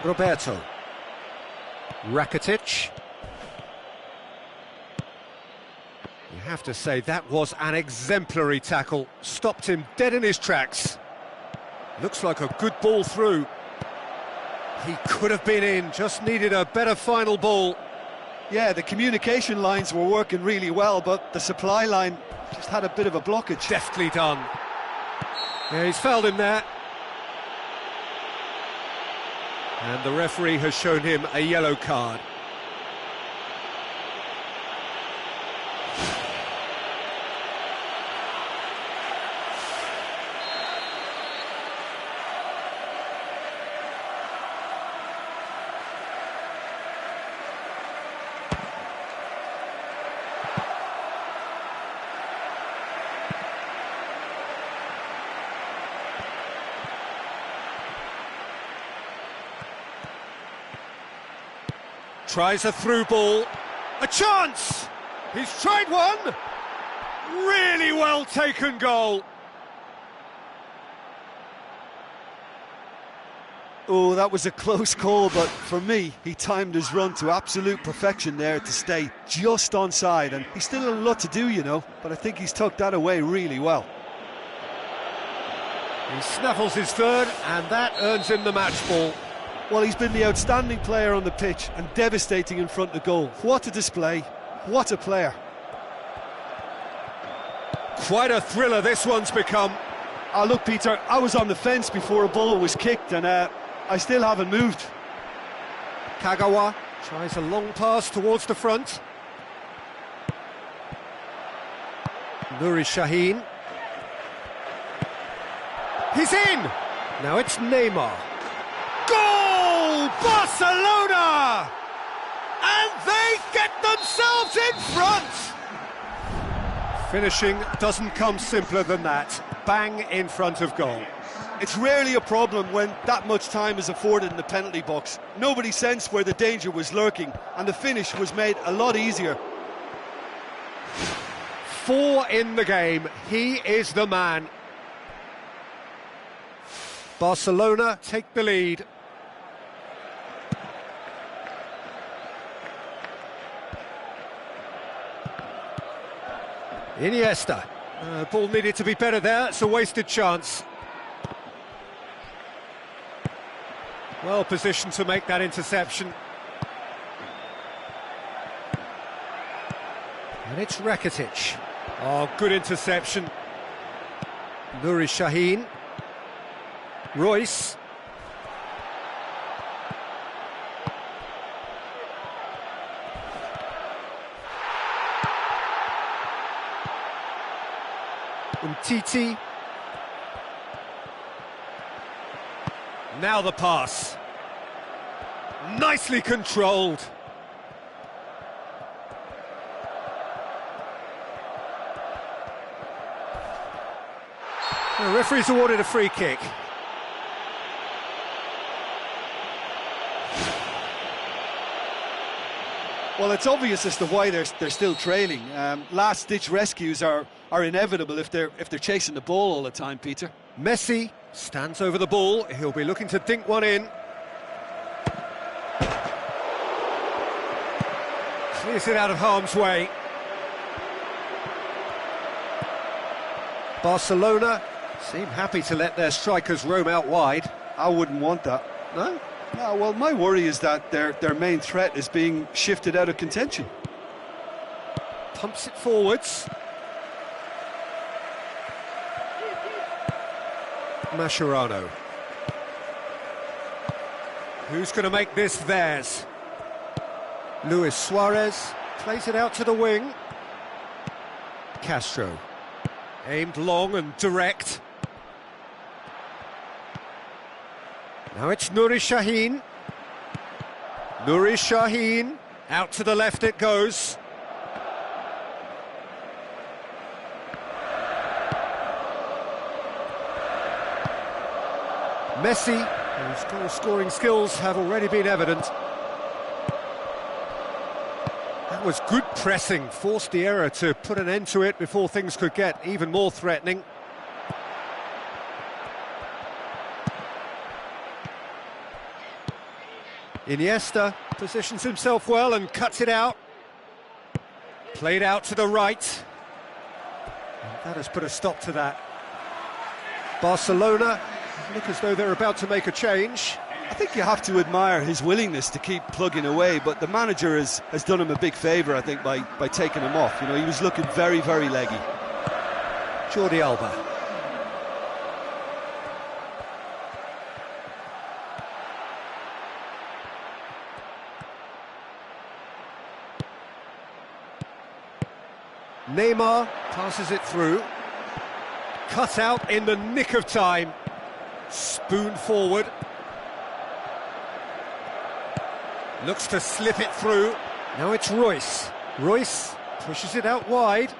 S1: Roberto. Rakitic. You have to say that was an exemplary tackle. Stopped him dead in his tracks. Looks like a good ball through. He could have been in, just needed a better final ball.
S2: Yeah, the communication lines were working really well, but the supply line just had a bit of a blockage.
S1: Deftly done. Yeah, he's fouled him there. And the referee has shown him a yellow card. Tries a through ball. A chance! He's tried one! Really well taken goal.
S2: Oh, that was a close call, but for me, he timed his run to absolute perfection there to stay just onside, and he's still a lot to do, you know, but I think he's tucked that away really well.
S1: He snaffles his third, and that earns him the match ball.
S2: Well, he's been the outstanding player on the pitch and devastating in front of goal. What a display, what a player.
S1: Quite a thriller this one's become.
S2: Oh, look, Peter, I was on the fence before a ball was kicked, and I still haven't moved.
S1: Kagawa tries a long pass towards the front. Nuri Sahin. He's in! Now it's Neymar. Goal! Barcelona! And they get themselves in front! Finishing doesn't come simpler than that. Bang in front of goal.
S2: It's rarely a problem when that much time is afforded in the penalty box. Nobody sensed where the danger was lurking, and the finish was made a lot easier.
S1: 4 in the game. He is the man. Barcelona take the lead. Iniesta. Ball needed to be better there. It's a wasted chance. Well positioned to make that interception. And it's Rakitic. Oh, good interception. Nuri Sahin. Royce. Umtiti. Now the pass. Nicely controlled. The referee's awarded a free kick.
S2: Well, it's obvious as to why they're still trailing. Last-ditch rescues are inevitable if they're chasing the ball all the time, Peter.
S1: Messi stands over the ball. He'll be looking to dink one in. Clears it out of harm's way. Barcelona seem happy to let their strikers roam out wide.
S2: I wouldn't want that.
S1: No?
S2: No, well, my worry is that their main threat is being shifted out of contention.
S1: Pumps it forwards. Mascherano. Who's going to make this theirs? Luis Suarez plays it out to the wing. Castro. Aimed long and direct. Now it's Nuri Sahin. Nuri Sahin. Out to the left it goes. Messi, whose goal-scoring skills have already been evident. That was good pressing, forced the error to put an end to it before things could get even more threatening. Iniesta positions himself well and cuts it out. Played out to the right. And that has put a stop to that. Barcelona look as though they're about to make a change.
S2: I think you have to admire his willingness to keep plugging away, but the manager has done him a big favour, I think, by taking him off. You know, he was looking very, very leggy.
S1: Jordi Alba. Neymar passes it through. Cut out in the nick of time. Spoon forward. Looks to slip it through. Now it's Royce. Royce pushes it out wide.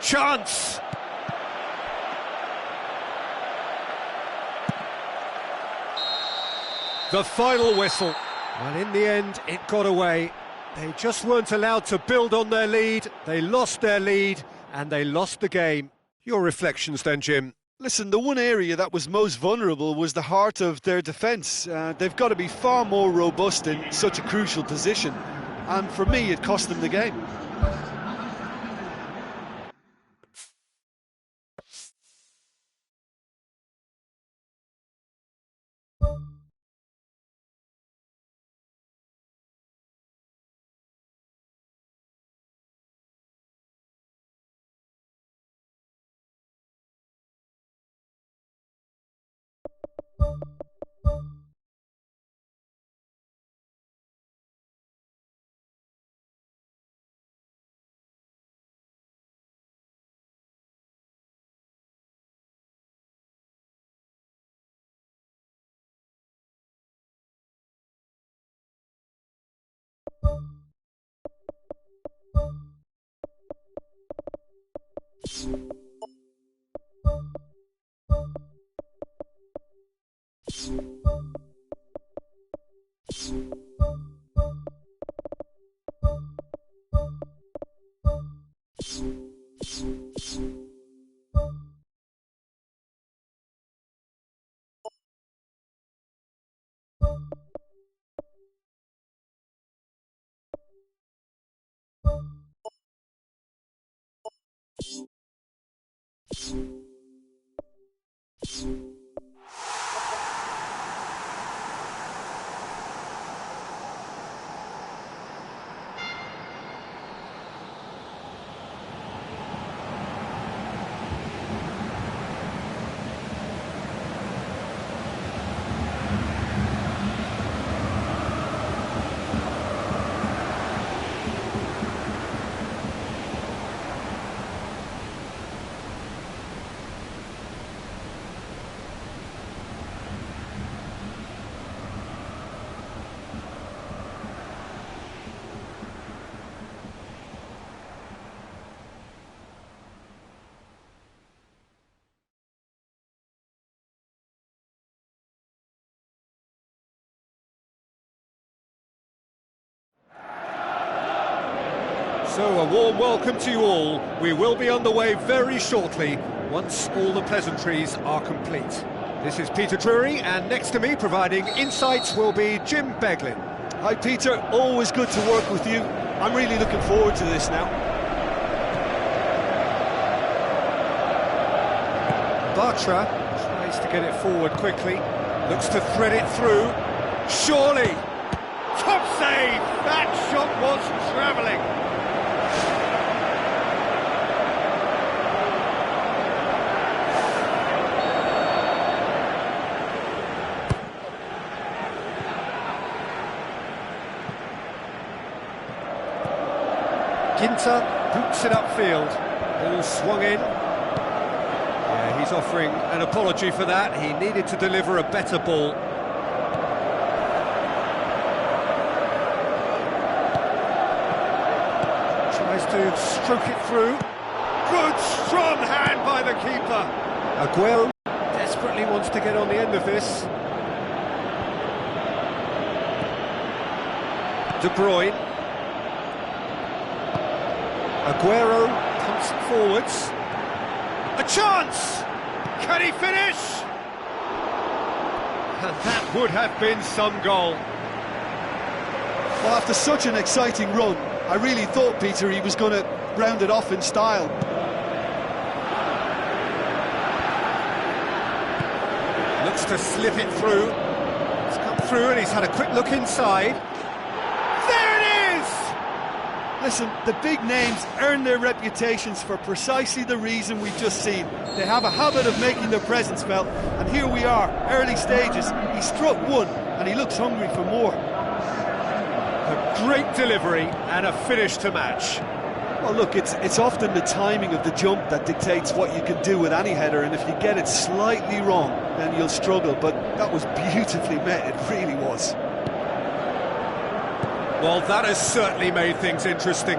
S1: Chance! The final whistle. Well, in the end, it got away. They just weren't allowed to build on their lead. They lost their lead, and they lost the game. Your reflections then, Jim?
S2: Listen, the one area that was most vulnerable was the heart of their defence. They've got to be far more robust in such a crucial position. And for me, it cost them the game.
S1: So, a warm welcome to you all. We will be underway very shortly, once all the pleasantries are complete. This is Peter Drury, and next to me, providing insights, will be Jim Beglin.
S2: Hi Peter, always good to work with you. I'm really looking forward to this now.
S1: Bartra tries to get it forward quickly, looks to thread it through. Surely! Top save! That shot was travelling! Ginter boots it upfield. Ball swung in. Yeah, he's offering an apology for that. He needed to deliver a better ball. Tries to stroke it through. Good, strong hand by the keeper. Aguero desperately wants to get on the end of this. De Bruyne. Aguero pumps it forwards. A chance! Can he finish? And that would have been some goal.
S2: Well, after such an exciting run, I really thought, Peter, he was going to round it off in style.
S1: Looks to slip it through. It's come through and he's had a quick look inside. There it is!
S2: Listen, the big names earn their reputations for precisely the reason we've just seen. They have a habit of making their presence felt, and here we are, early stages. He struck one, and he looks hungry for more.
S1: A great delivery and a finish to match.
S2: Well, look, it's often the timing of the jump that dictates what you can do with any header, and if you get it slightly wrong, then you'll struggle, but that was beautifully met, it really was.
S1: Well, that has certainly made things interesting.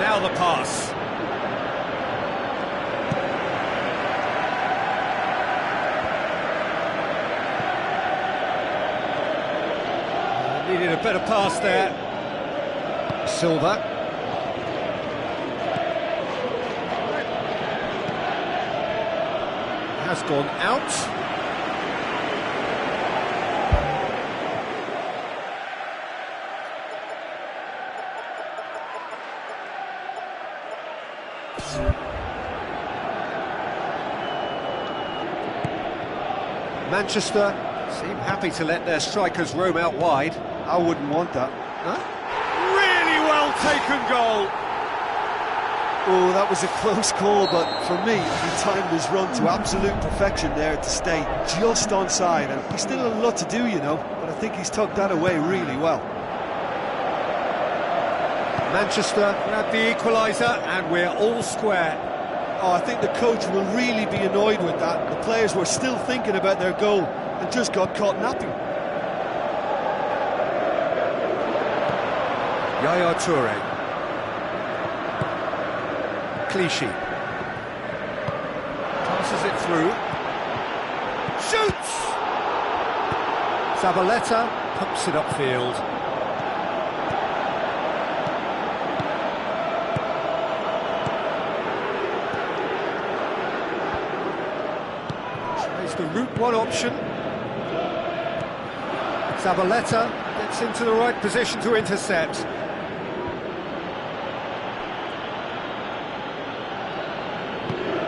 S1: Now the pass. Needed a better pass there. Silva. Has gone out. Manchester seem happy to let their strikers roam out wide.
S2: I wouldn't want that.
S1: Huh? Really well taken goal.
S2: Oh, that was a close call, but for me, he timed his run to absolute perfection there to stay just onside, and he's still a lot to do, you know, but I think he's tucked that away really well.
S1: Manchester grab the equaliser, and we're all square.
S2: Oh, I think the coach will really be annoyed with that. The players were still thinking about their goal and just got caught napping.
S1: Yaya Toure. Clichy. Passes it through. Shoots! Zabaleta pumps it upfield. Tries the route one option. Zabaleta gets into the right position to intercept.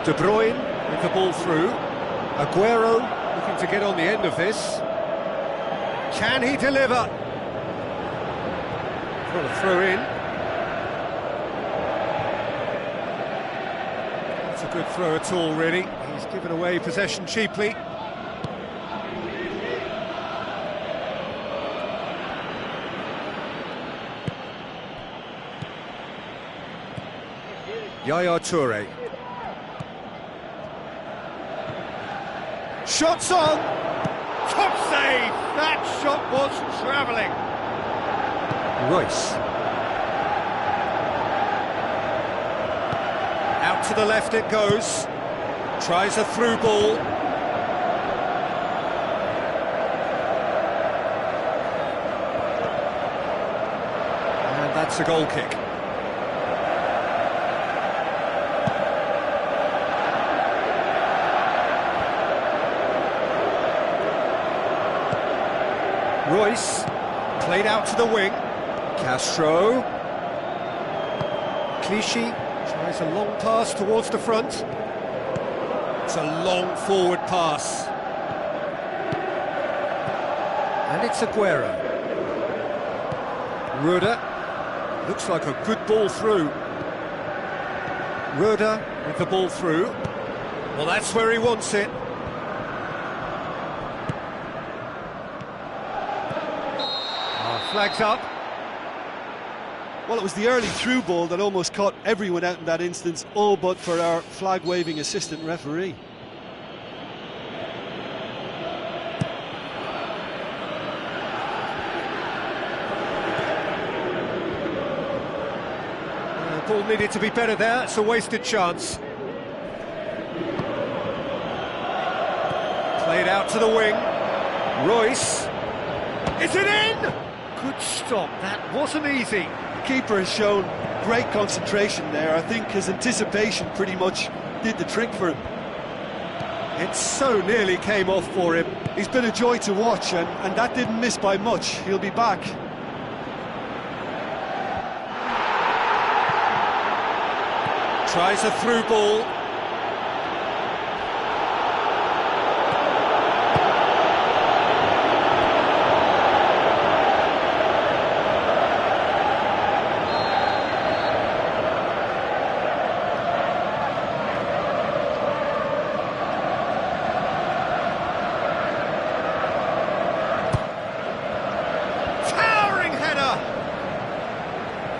S1: De Bruyne with the ball through. Aguero looking to get on the end of this. Can he deliver? Got a throw in. That's a good throw at all, really. He's given away possession cheaply. Yaya Toure. Shots on! Top save! That shot was travelling. Royce. Out to the left it goes. Tries a through ball. And that's a goal kick. Royce, played out to the wing. Castro. Clichy tries a long pass towards the front. It's a long forward pass. And it's Aguero. Ruda. Looks like a good ball through. Ruda with the ball through. Well, that's where he wants it. Flags up.
S2: Well, it was the early through ball that almost caught everyone out in that instance, all but for our flag-waving assistant referee.
S1: The ball needed to be better there. It's a wasted chance. Played out to the wing. Royce. Is it in? Good stop, that wasn't easy.
S2: The keeper has shown great concentration there. I think his anticipation pretty much did the trick for him.
S1: It so nearly came off for him.
S2: He's been a joy to watch, and that didn't miss by much. He'll be back.
S1: Tries a through ball.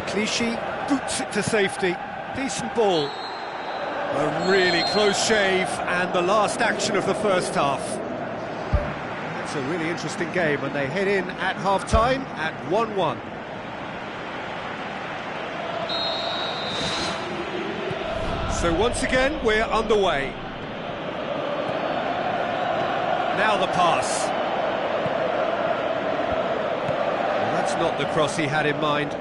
S1: Clichy boots it to safety. Decent ball. A really close shave, and the last action of the first half. It's a really interesting game, and they head in at half-time at 1-1. So once again, we're underway. Now the pass. Well, that's not the cross he had in mind.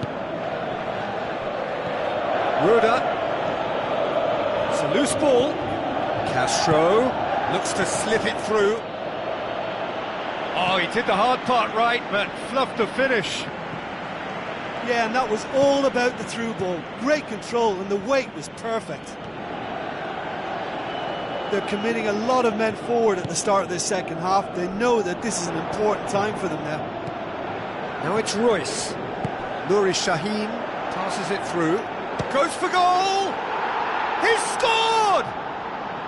S1: Ruda. It's a loose ball. Castro looks to slip it through. Oh, he did the hard part right, but fluffed the finish.
S2: Yeah, and that was all about the through ball. Great control, and the weight was perfect. They're committing a lot of men forward at the start of this second half. They know that this is an important time for them now.
S1: Now it's Royce. Nouri Sahin passes it through. Goes for goal! He's scored!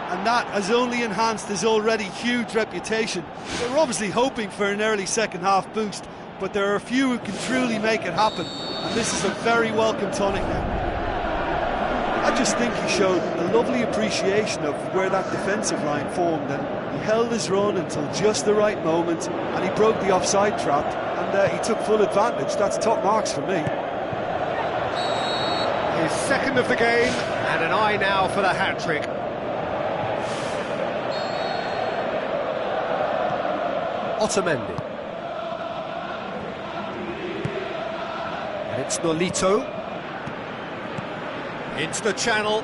S2: And that has only enhanced his already huge reputation. They were obviously hoping for an early second half boost, but there are a few who can truly make it happen, and this is a very welcome tonic now. I just think he showed a lovely appreciation of where that defensive line formed, and he held his run until just the right moment, and he broke the offside trap, and he took full advantage. That's top marks for me.
S1: His second of the game, and an eye now for the hat-trick. Otamendi. And it's Nolito. Into the channel.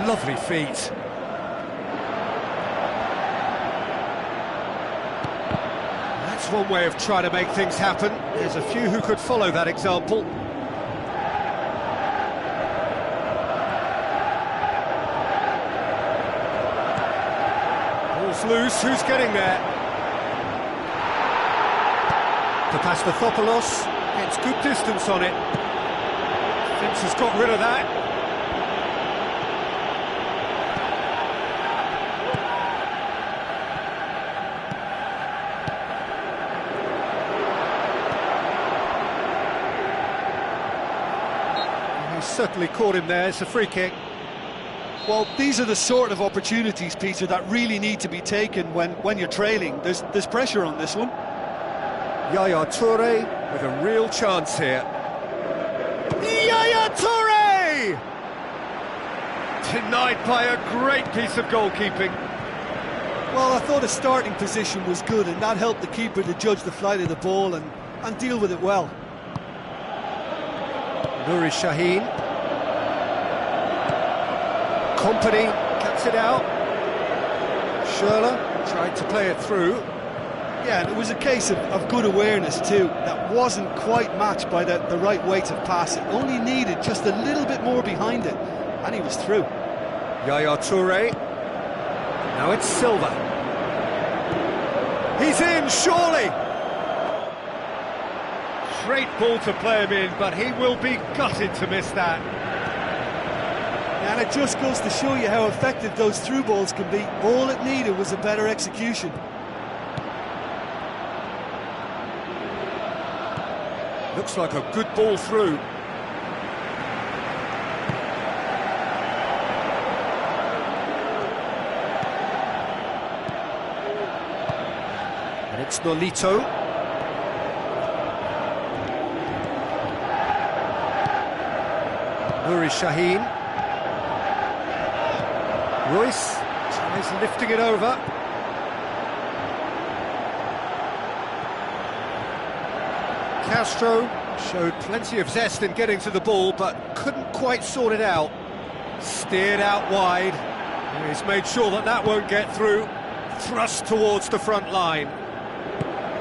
S1: Lovely feet. That's one way of trying to make things happen. There's a few who could follow that example. loose, who's getting there? Papastathopoulos gets good distance on it. Defence has got rid of that. He's certainly caught him there, it's a free kick.
S2: Well, these are the sort of opportunities, Peter, that really need to be taken when you're trailing. There's pressure on this one.
S1: Yaya Toure with a real chance here. Yaya Toure! Denied by a great piece of goalkeeping.
S2: Well, I thought his starting position was good, and that helped the keeper to judge the flight of the ball and deal with it well.
S1: Nuri Sahin. Company cuts it out. Schürrle tried to play it through.
S2: Yeah, and it was a case of good awareness too. That wasn't quite matched by the right weight of pass. It only needed just a little bit more behind it, and he was through.
S1: Yaya Toure. Now it's Silva. He's in, surely! Great ball to play him in, but he will be gutted to miss that.
S2: And it just goes to show you how effective those through balls can be. All it needed was a better execution.
S1: Looks like a good ball through. And it's Nolito. Nuri Sahin. Royce tries lifting it over. Castro showed plenty of zest in getting to the ball, but couldn't quite sort it out. Steered out wide. He's made sure that won't get through. Thrust towards the front line.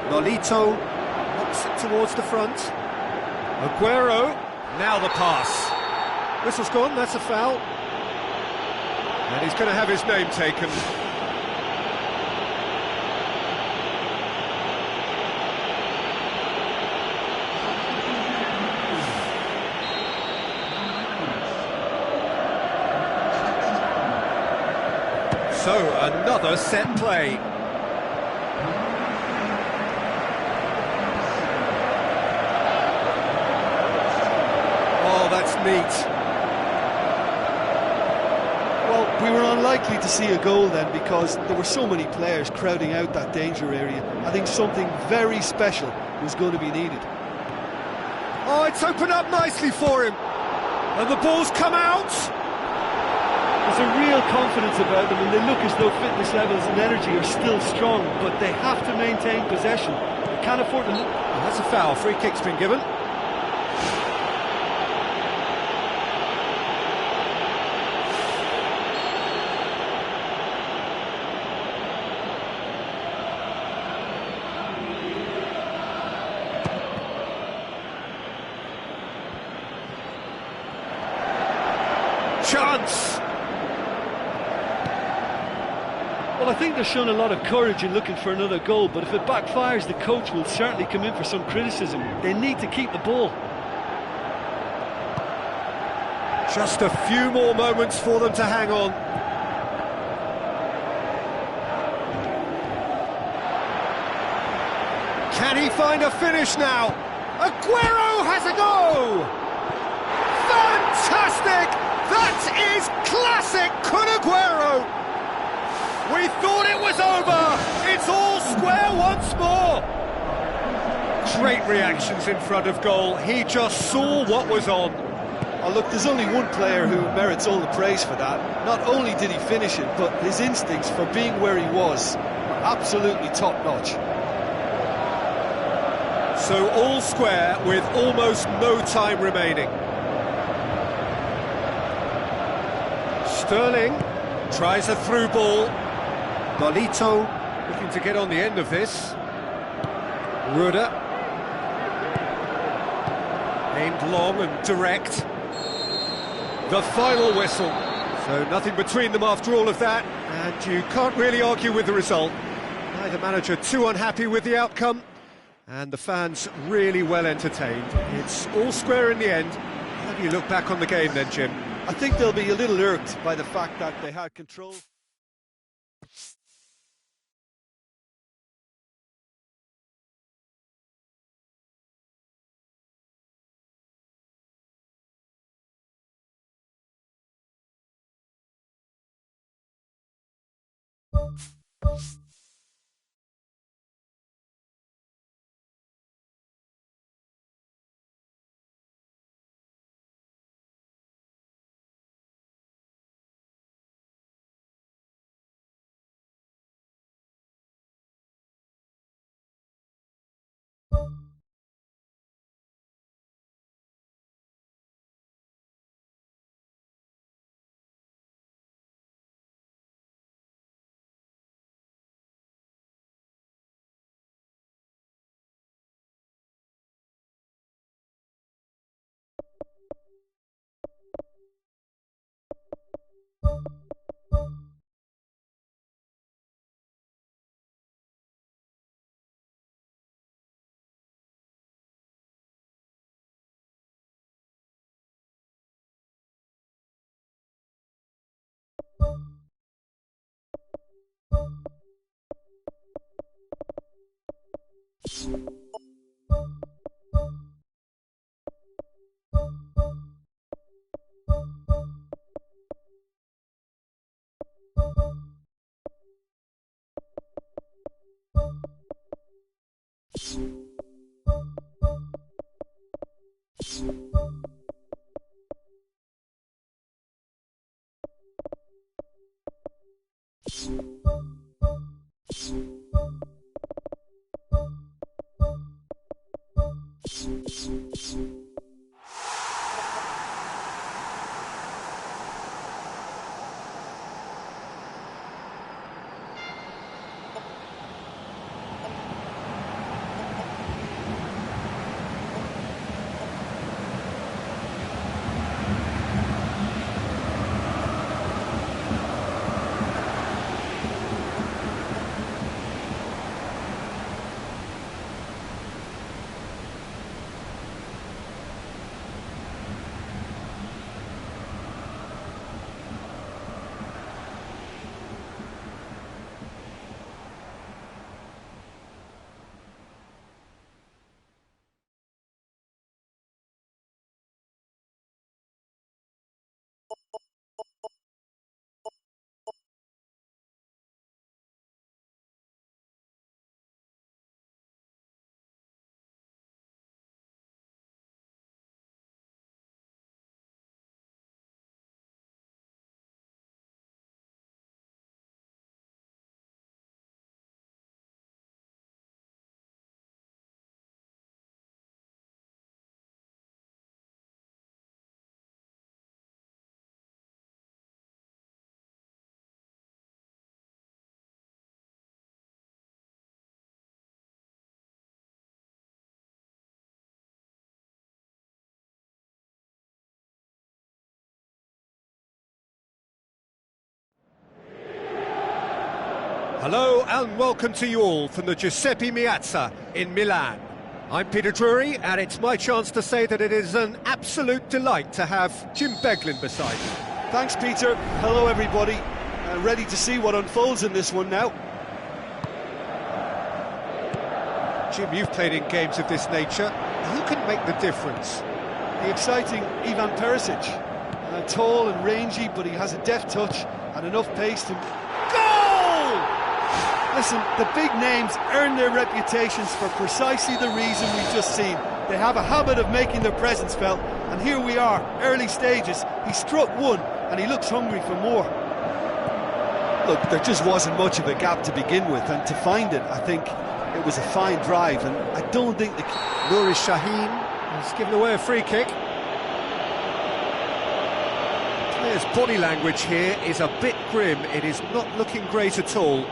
S1: Nolito knocks it towards the front. Aguero, now the pass. Whistle's gone, that's a foul. And he's going to have his name taken. So, another set play. Oh, that's neat.
S2: Well, we were unlikely to see a goal then because there were so many players crowding out that danger area. I think something very special was going to be needed.
S1: Oh, it's opened up nicely for him. And the ball's come out.
S2: There's a real confidence about them, and they look as though fitness levels and energy are still strong, but they have to maintain possession. They can't afford to...
S1: Oh, that's a foul. Free kick's been given. Chance!
S2: Well, I think they're showing a lot of courage in looking for another goal, but if it backfires, the coach will certainly come in for some criticism. They need to keep the ball.
S1: Just a few more moments for them to hang on. Can he find a finish now? Aguero has a go! Fantastic! That is classic Kun Aguero! We thought it was over! It's all square once more! Great reactions in front of goal. He just saw what was on.
S2: Oh, look, there's only one player who merits all the praise for that. Not only did he finish it, but his instincts for being where he was were absolutely top-notch.
S1: So all square with almost no time remaining. Sterling tries a through ball. Nolito looking to get on the end of this. Ruda. Aimed long and direct. The final whistle. So nothing between them after all of that. And you can't really argue with the result. Neither manager too unhappy with the outcome, and the fans really well entertained. It's all square in the end. How do you look back on the game then, Jim?
S2: I think they'll be a little irked by the fact that they had control.
S1: Hello and welcome to you all from the Giuseppe Meazza in Milan. I'm Peter Drury, and it's my chance to say that it is an absolute delight to have Jim Beglin beside me.
S2: Thanks, Peter. Hello, everybody. Ready to see what unfolds in this one now.
S1: Jim, you've played in games of this nature. Who can make the difference?
S2: The exciting Ivan Perisic. Tall and rangy, but he has a deft touch and enough pace to... Goal! Listen, the big names earn their reputations for precisely the reason we've just seen. They have a habit of making their presence felt, and here we are, early stages. He struck one, and he looks hungry for more. Look, there just wasn't much of a gap to begin with, and to find it, I think it was a fine drive, and I don't think the...
S1: Nouri Sahin has given away a free kick. The player's body language here is a bit grim. It is not looking great at all.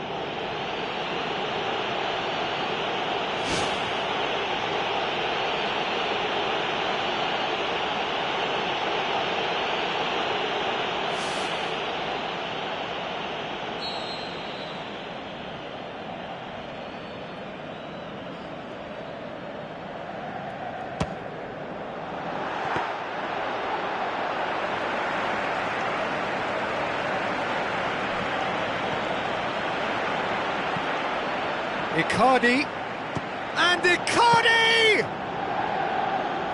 S1: Icardi. And Icardi!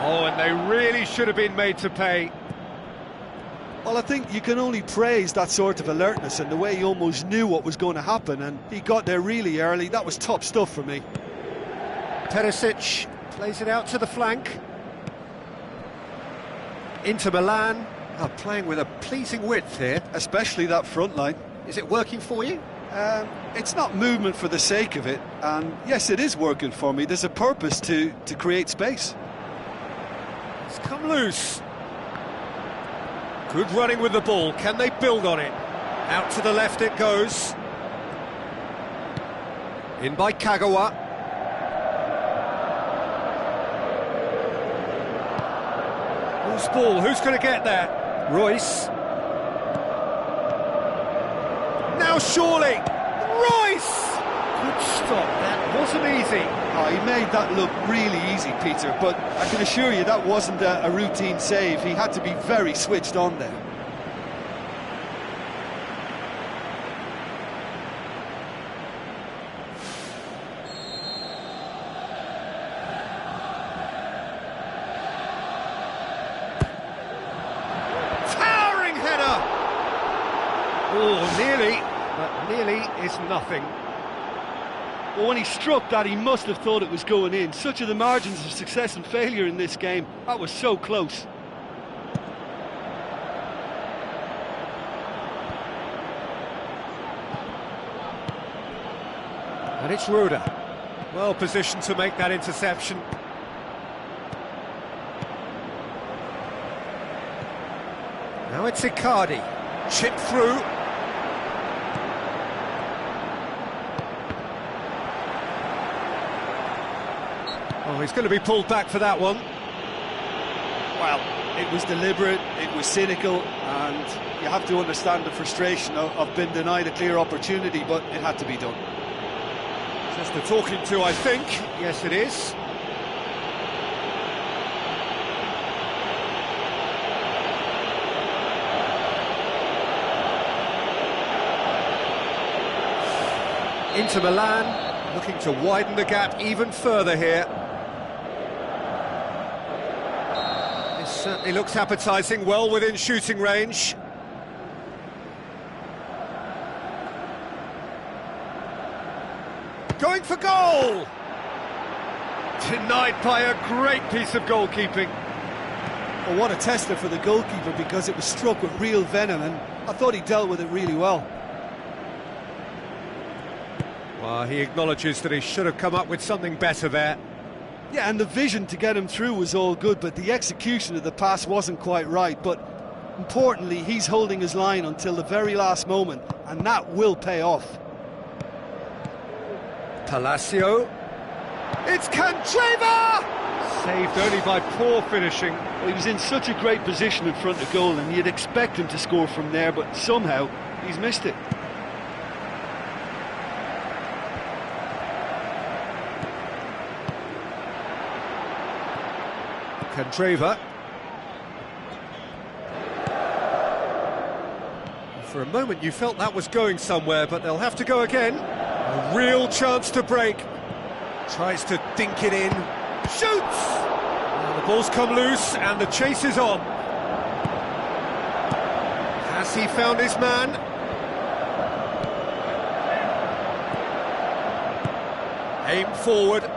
S1: Oh, and they really should have been made to pay.
S2: Well, I think you can only praise that sort of alertness and the way he almost knew what was going to happen, and he got there really early. That was top stuff for me.
S1: Perisic plays it out to the flank. Inter Milan are playing with a pleasing width here.
S2: Especially that front line.
S1: Is it working for you?
S2: It's not movement for the sake of it, and yes, it is working for me. There's a purpose to create space.
S1: It's come loose. Good running with the ball. Can they build on it? Out to the left it goes. In by Kagawa. Who's ball? Who's going to get there? Royce. Now surely. Royce! Good stop. That wasn't easy.
S2: Oh, he made that look really easy, Peter, but I can assure you that wasn't a routine save. He had to be very switched on there.
S1: Towering header! Oh, nearly, but nearly is nothing.
S2: Well, when he struck that, he must have thought it was going in. Such are the margins of success and failure in this game. That was so close.
S1: And it's Ruda. Well positioned to make that interception. Now it's Icardi. Chip through. Oh, he's going to be pulled back for that one.
S2: Well, it was deliberate, it was cynical, and you have to understand the frustration of being denied a clear opportunity, but it had to be done.
S1: Just a talking to, I think. Yes, it is. Inter Milan looking to widen the gap even further here. This certainly looks appetising, well within shooting range. Going for goal! Denied by a great piece of goalkeeping.
S2: Well, what a tester for the goalkeeper, because it was struck with real venom, and I thought he dealt with it really well.
S1: Well, he acknowledges that he should have come up with something better there.
S2: Yeah, and the vision to get him through was all good, but the execution of the pass wasn't quite right. But importantly, he's holding his line until the very last moment, and that will pay off.
S1: Palacio. It's Candreva! Saved only by poor finishing.
S2: Well, he was in such a great position in front of goal, and you'd expect him to score from there, but somehow he's missed it.
S1: Candreva. For a moment you felt that was going somewhere, but they'll have to go again. A real chance to break. Tries to dink it in. Shoots! And the ball's come loose and the chase is on. Has he found his man? Aim forward.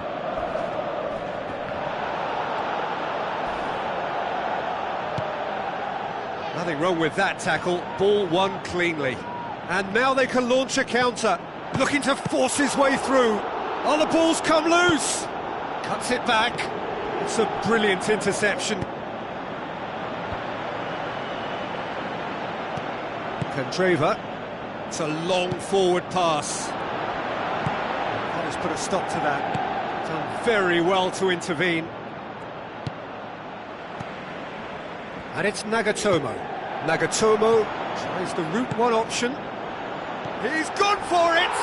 S1: Nothing wrong with that tackle, ball won cleanly. And now they can launch a counter, looking to force his way through. Oh, the ball's come loose! Cuts it back. It's a brilliant interception. Candreva. It's a long forward pass. That has put a stop to that. Done very well to intervene. And it's Nagatomo. Nagatomo tries the route one option. He's gone for it!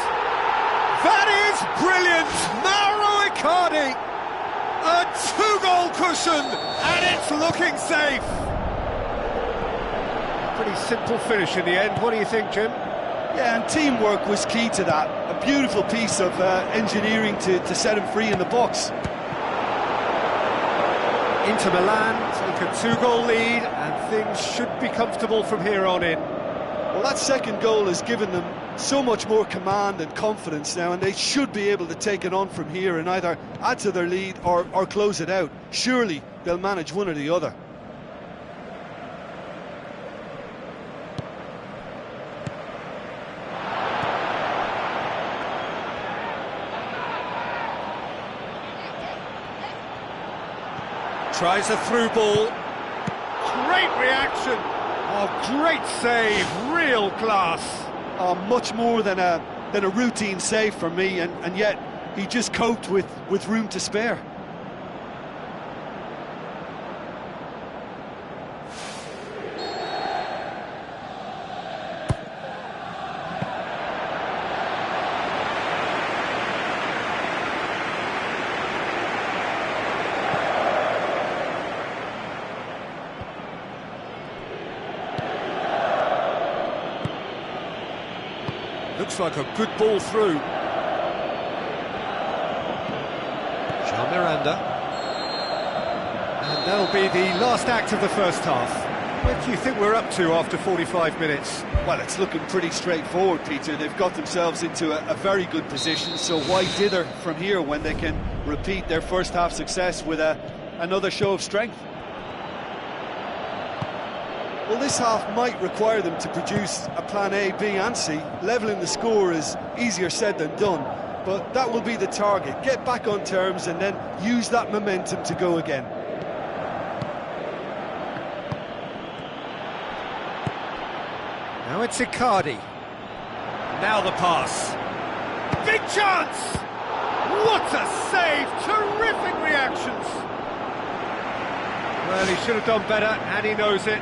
S1: That is brilliant! Mauro Icardi! A two-goal cushion, and it's looking safe! Pretty simple finish in the end. What do you think, Jim?
S2: Yeah, and teamwork was key to that. A beautiful piece of engineering to set him free in the box.
S1: Inter Milan take a 2-goal lead, and things should be comfortable from here on in.
S2: Well, that second goal has given them so much more command and confidence now, and they should be able to take it on from here and either add to their lead or close it out. Surely they'll manage one or the other.
S1: Tries a through ball. Great reaction. Oh, great save. Real class.
S2: Much more than a routine save for me, and yet he just coped with room to spare.
S1: Looks like a good ball through. Jean Miranda. And that'll be the last act of the first half. What do you think we're up to after 45 minutes?
S2: Well, it's looking pretty straightforward, Peter. They've got themselves into a very good position, so why dither from here when they can repeat their first half success with another show of strength? Well, this half might require them to produce a plan A, B and C. Levelling the score is easier said than done, but that will be the target. Get back on terms and then use that momentum to go again.
S1: Now it's Icardi. Now the pass. Big chance! What a save! Terrific reactions! Well, he should have done better, and he knows it.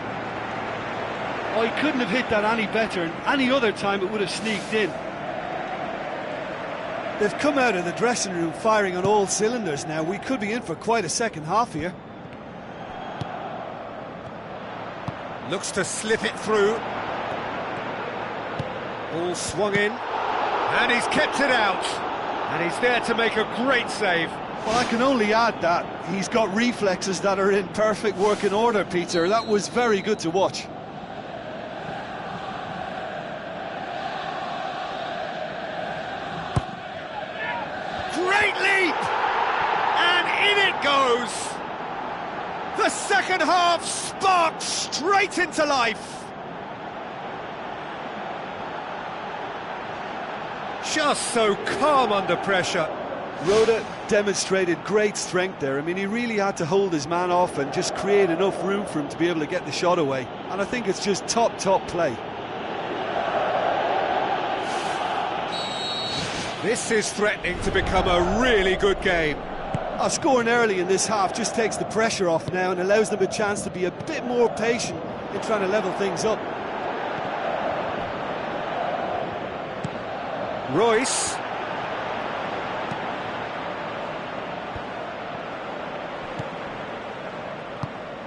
S2: Oh, he couldn't have hit that any better, and any other time it would have sneaked in. They've come out of the dressing room firing on all cylinders now. We could be in for quite a second half here.
S1: Looks to slip it through. Ball swung in, and he's kept it out. And he's there to make a great save.
S2: Well, I can only add that he's got reflexes that are in perfect working order, Peter. That was very good to watch.
S1: Great leap! And in it goes! The second half sparked straight into life. Just so calm under pressure.
S2: Rhoda demonstrated great strength there. I mean, he really had to hold his man off and just create enough room for him to be able to get the shot away. And I think it's just top play.
S1: This is threatening to become a really good game.
S2: Scoring early in this half just takes the pressure off now and allows them a chance to be a bit more patient in trying to level things up.
S1: Royce.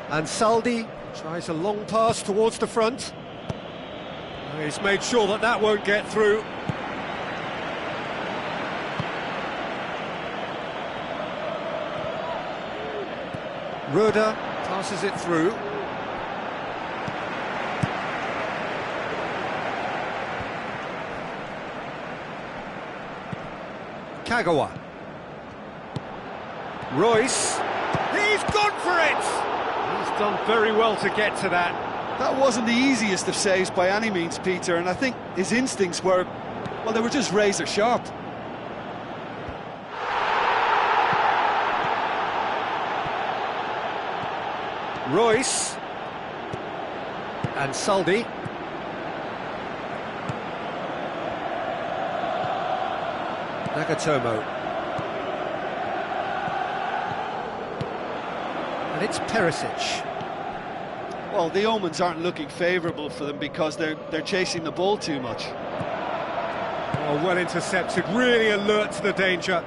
S1: And Saldi tries a long pass towards the front. He's made sure that that won't get through. Roda passes it through. Kagawa. Royce. He's gone for it! He's done very well to get to that.
S2: That wasn't the easiest of saves by any means, Peter, and I think his instincts were, well, they were just razor sharp.
S1: Royce. And Saldi. Nagatomo. And it's Perisic.
S2: Well, the omens aren't looking favourable for them because they're chasing the ball too much.
S1: Oh, well intercepted, really alert to the danger.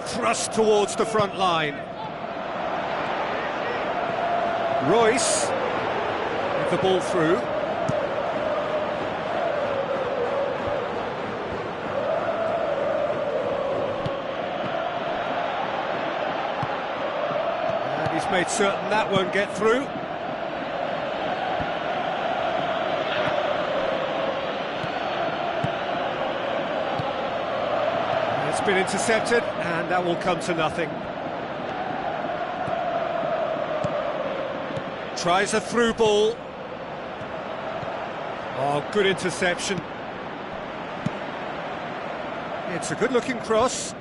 S1: Thrust towards the front line. Royce with the ball through. He's made certain that won't get through. It's been intercepted, and that will come to nothing. Tries a through ball. Oh, good interception. It's a good-looking cross.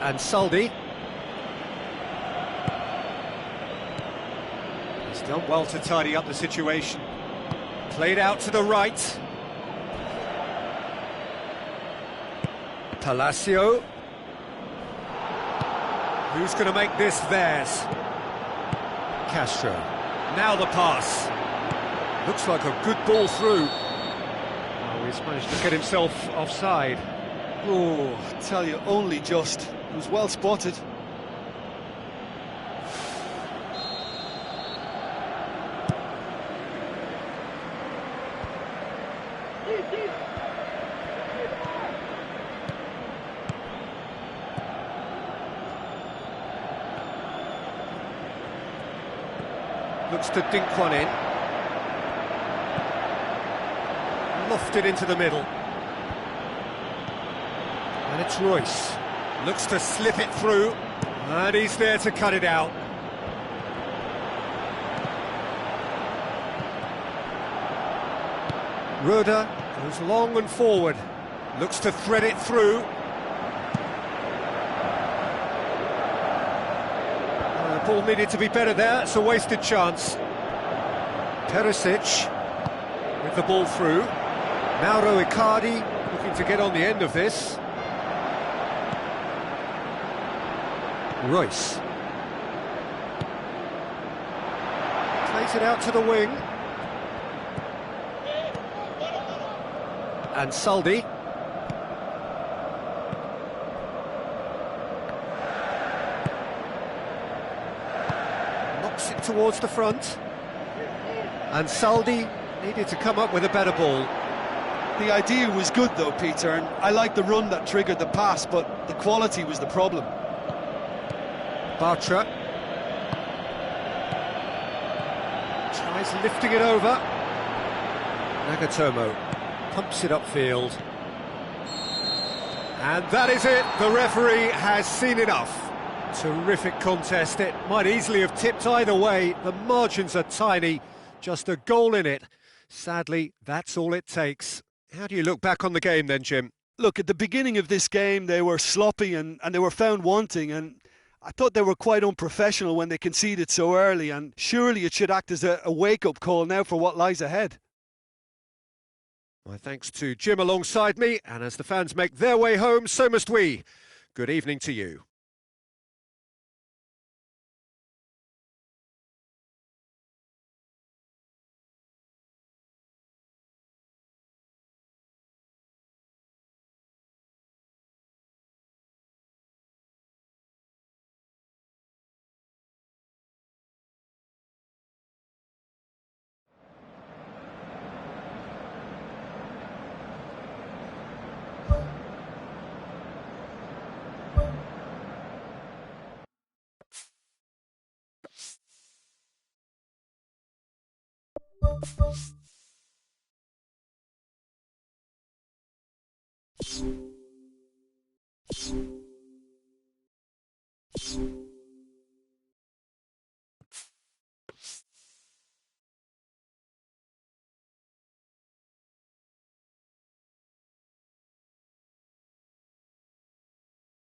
S1: And Suldy. He's done well to tidy up the situation. Played out to the right. Palacio. Who's going to make this theirs? Castro. Now the pass. Looks like a good ball through. Oh, he's managed to get himself offside.
S2: Oh, I tell you, only just. It was well spotted.
S1: Looks to dink one in. Lofted into the middle. And it's Royce. Looks to slip it through. And he's there to cut it out. Roda goes long and forward. Looks to thread it through. The ball needed to be better there. It's a wasted chance. Perisic with the ball through. Mauro Icardi looking to get on the end of this. Royce. Plays it out to the wing. And Suldy. Knocks it towards the front. And Suldy needed to come up with a better ball.
S2: The idea was good though, Peter, and I like the run that triggered the pass, but the quality was the problem.
S1: Bartra tries lifting it over. Nagatomo pumps it upfield. And that is it. The referee has seen enough. Terrific contest. It might easily have tipped either way. The margins are tiny. Just a goal in it. Sadly, that's all it takes. How do you look back on the game then, Jim?
S2: Look, at the beginning of this game, they were sloppy and they were found wanting, and I thought they were quite unprofessional when they conceded so early, and surely it should act as a wake-up call now for what lies ahead.
S1: My thanks to Jim alongside me, and as the fans make their way home, so must we. Good evening to you.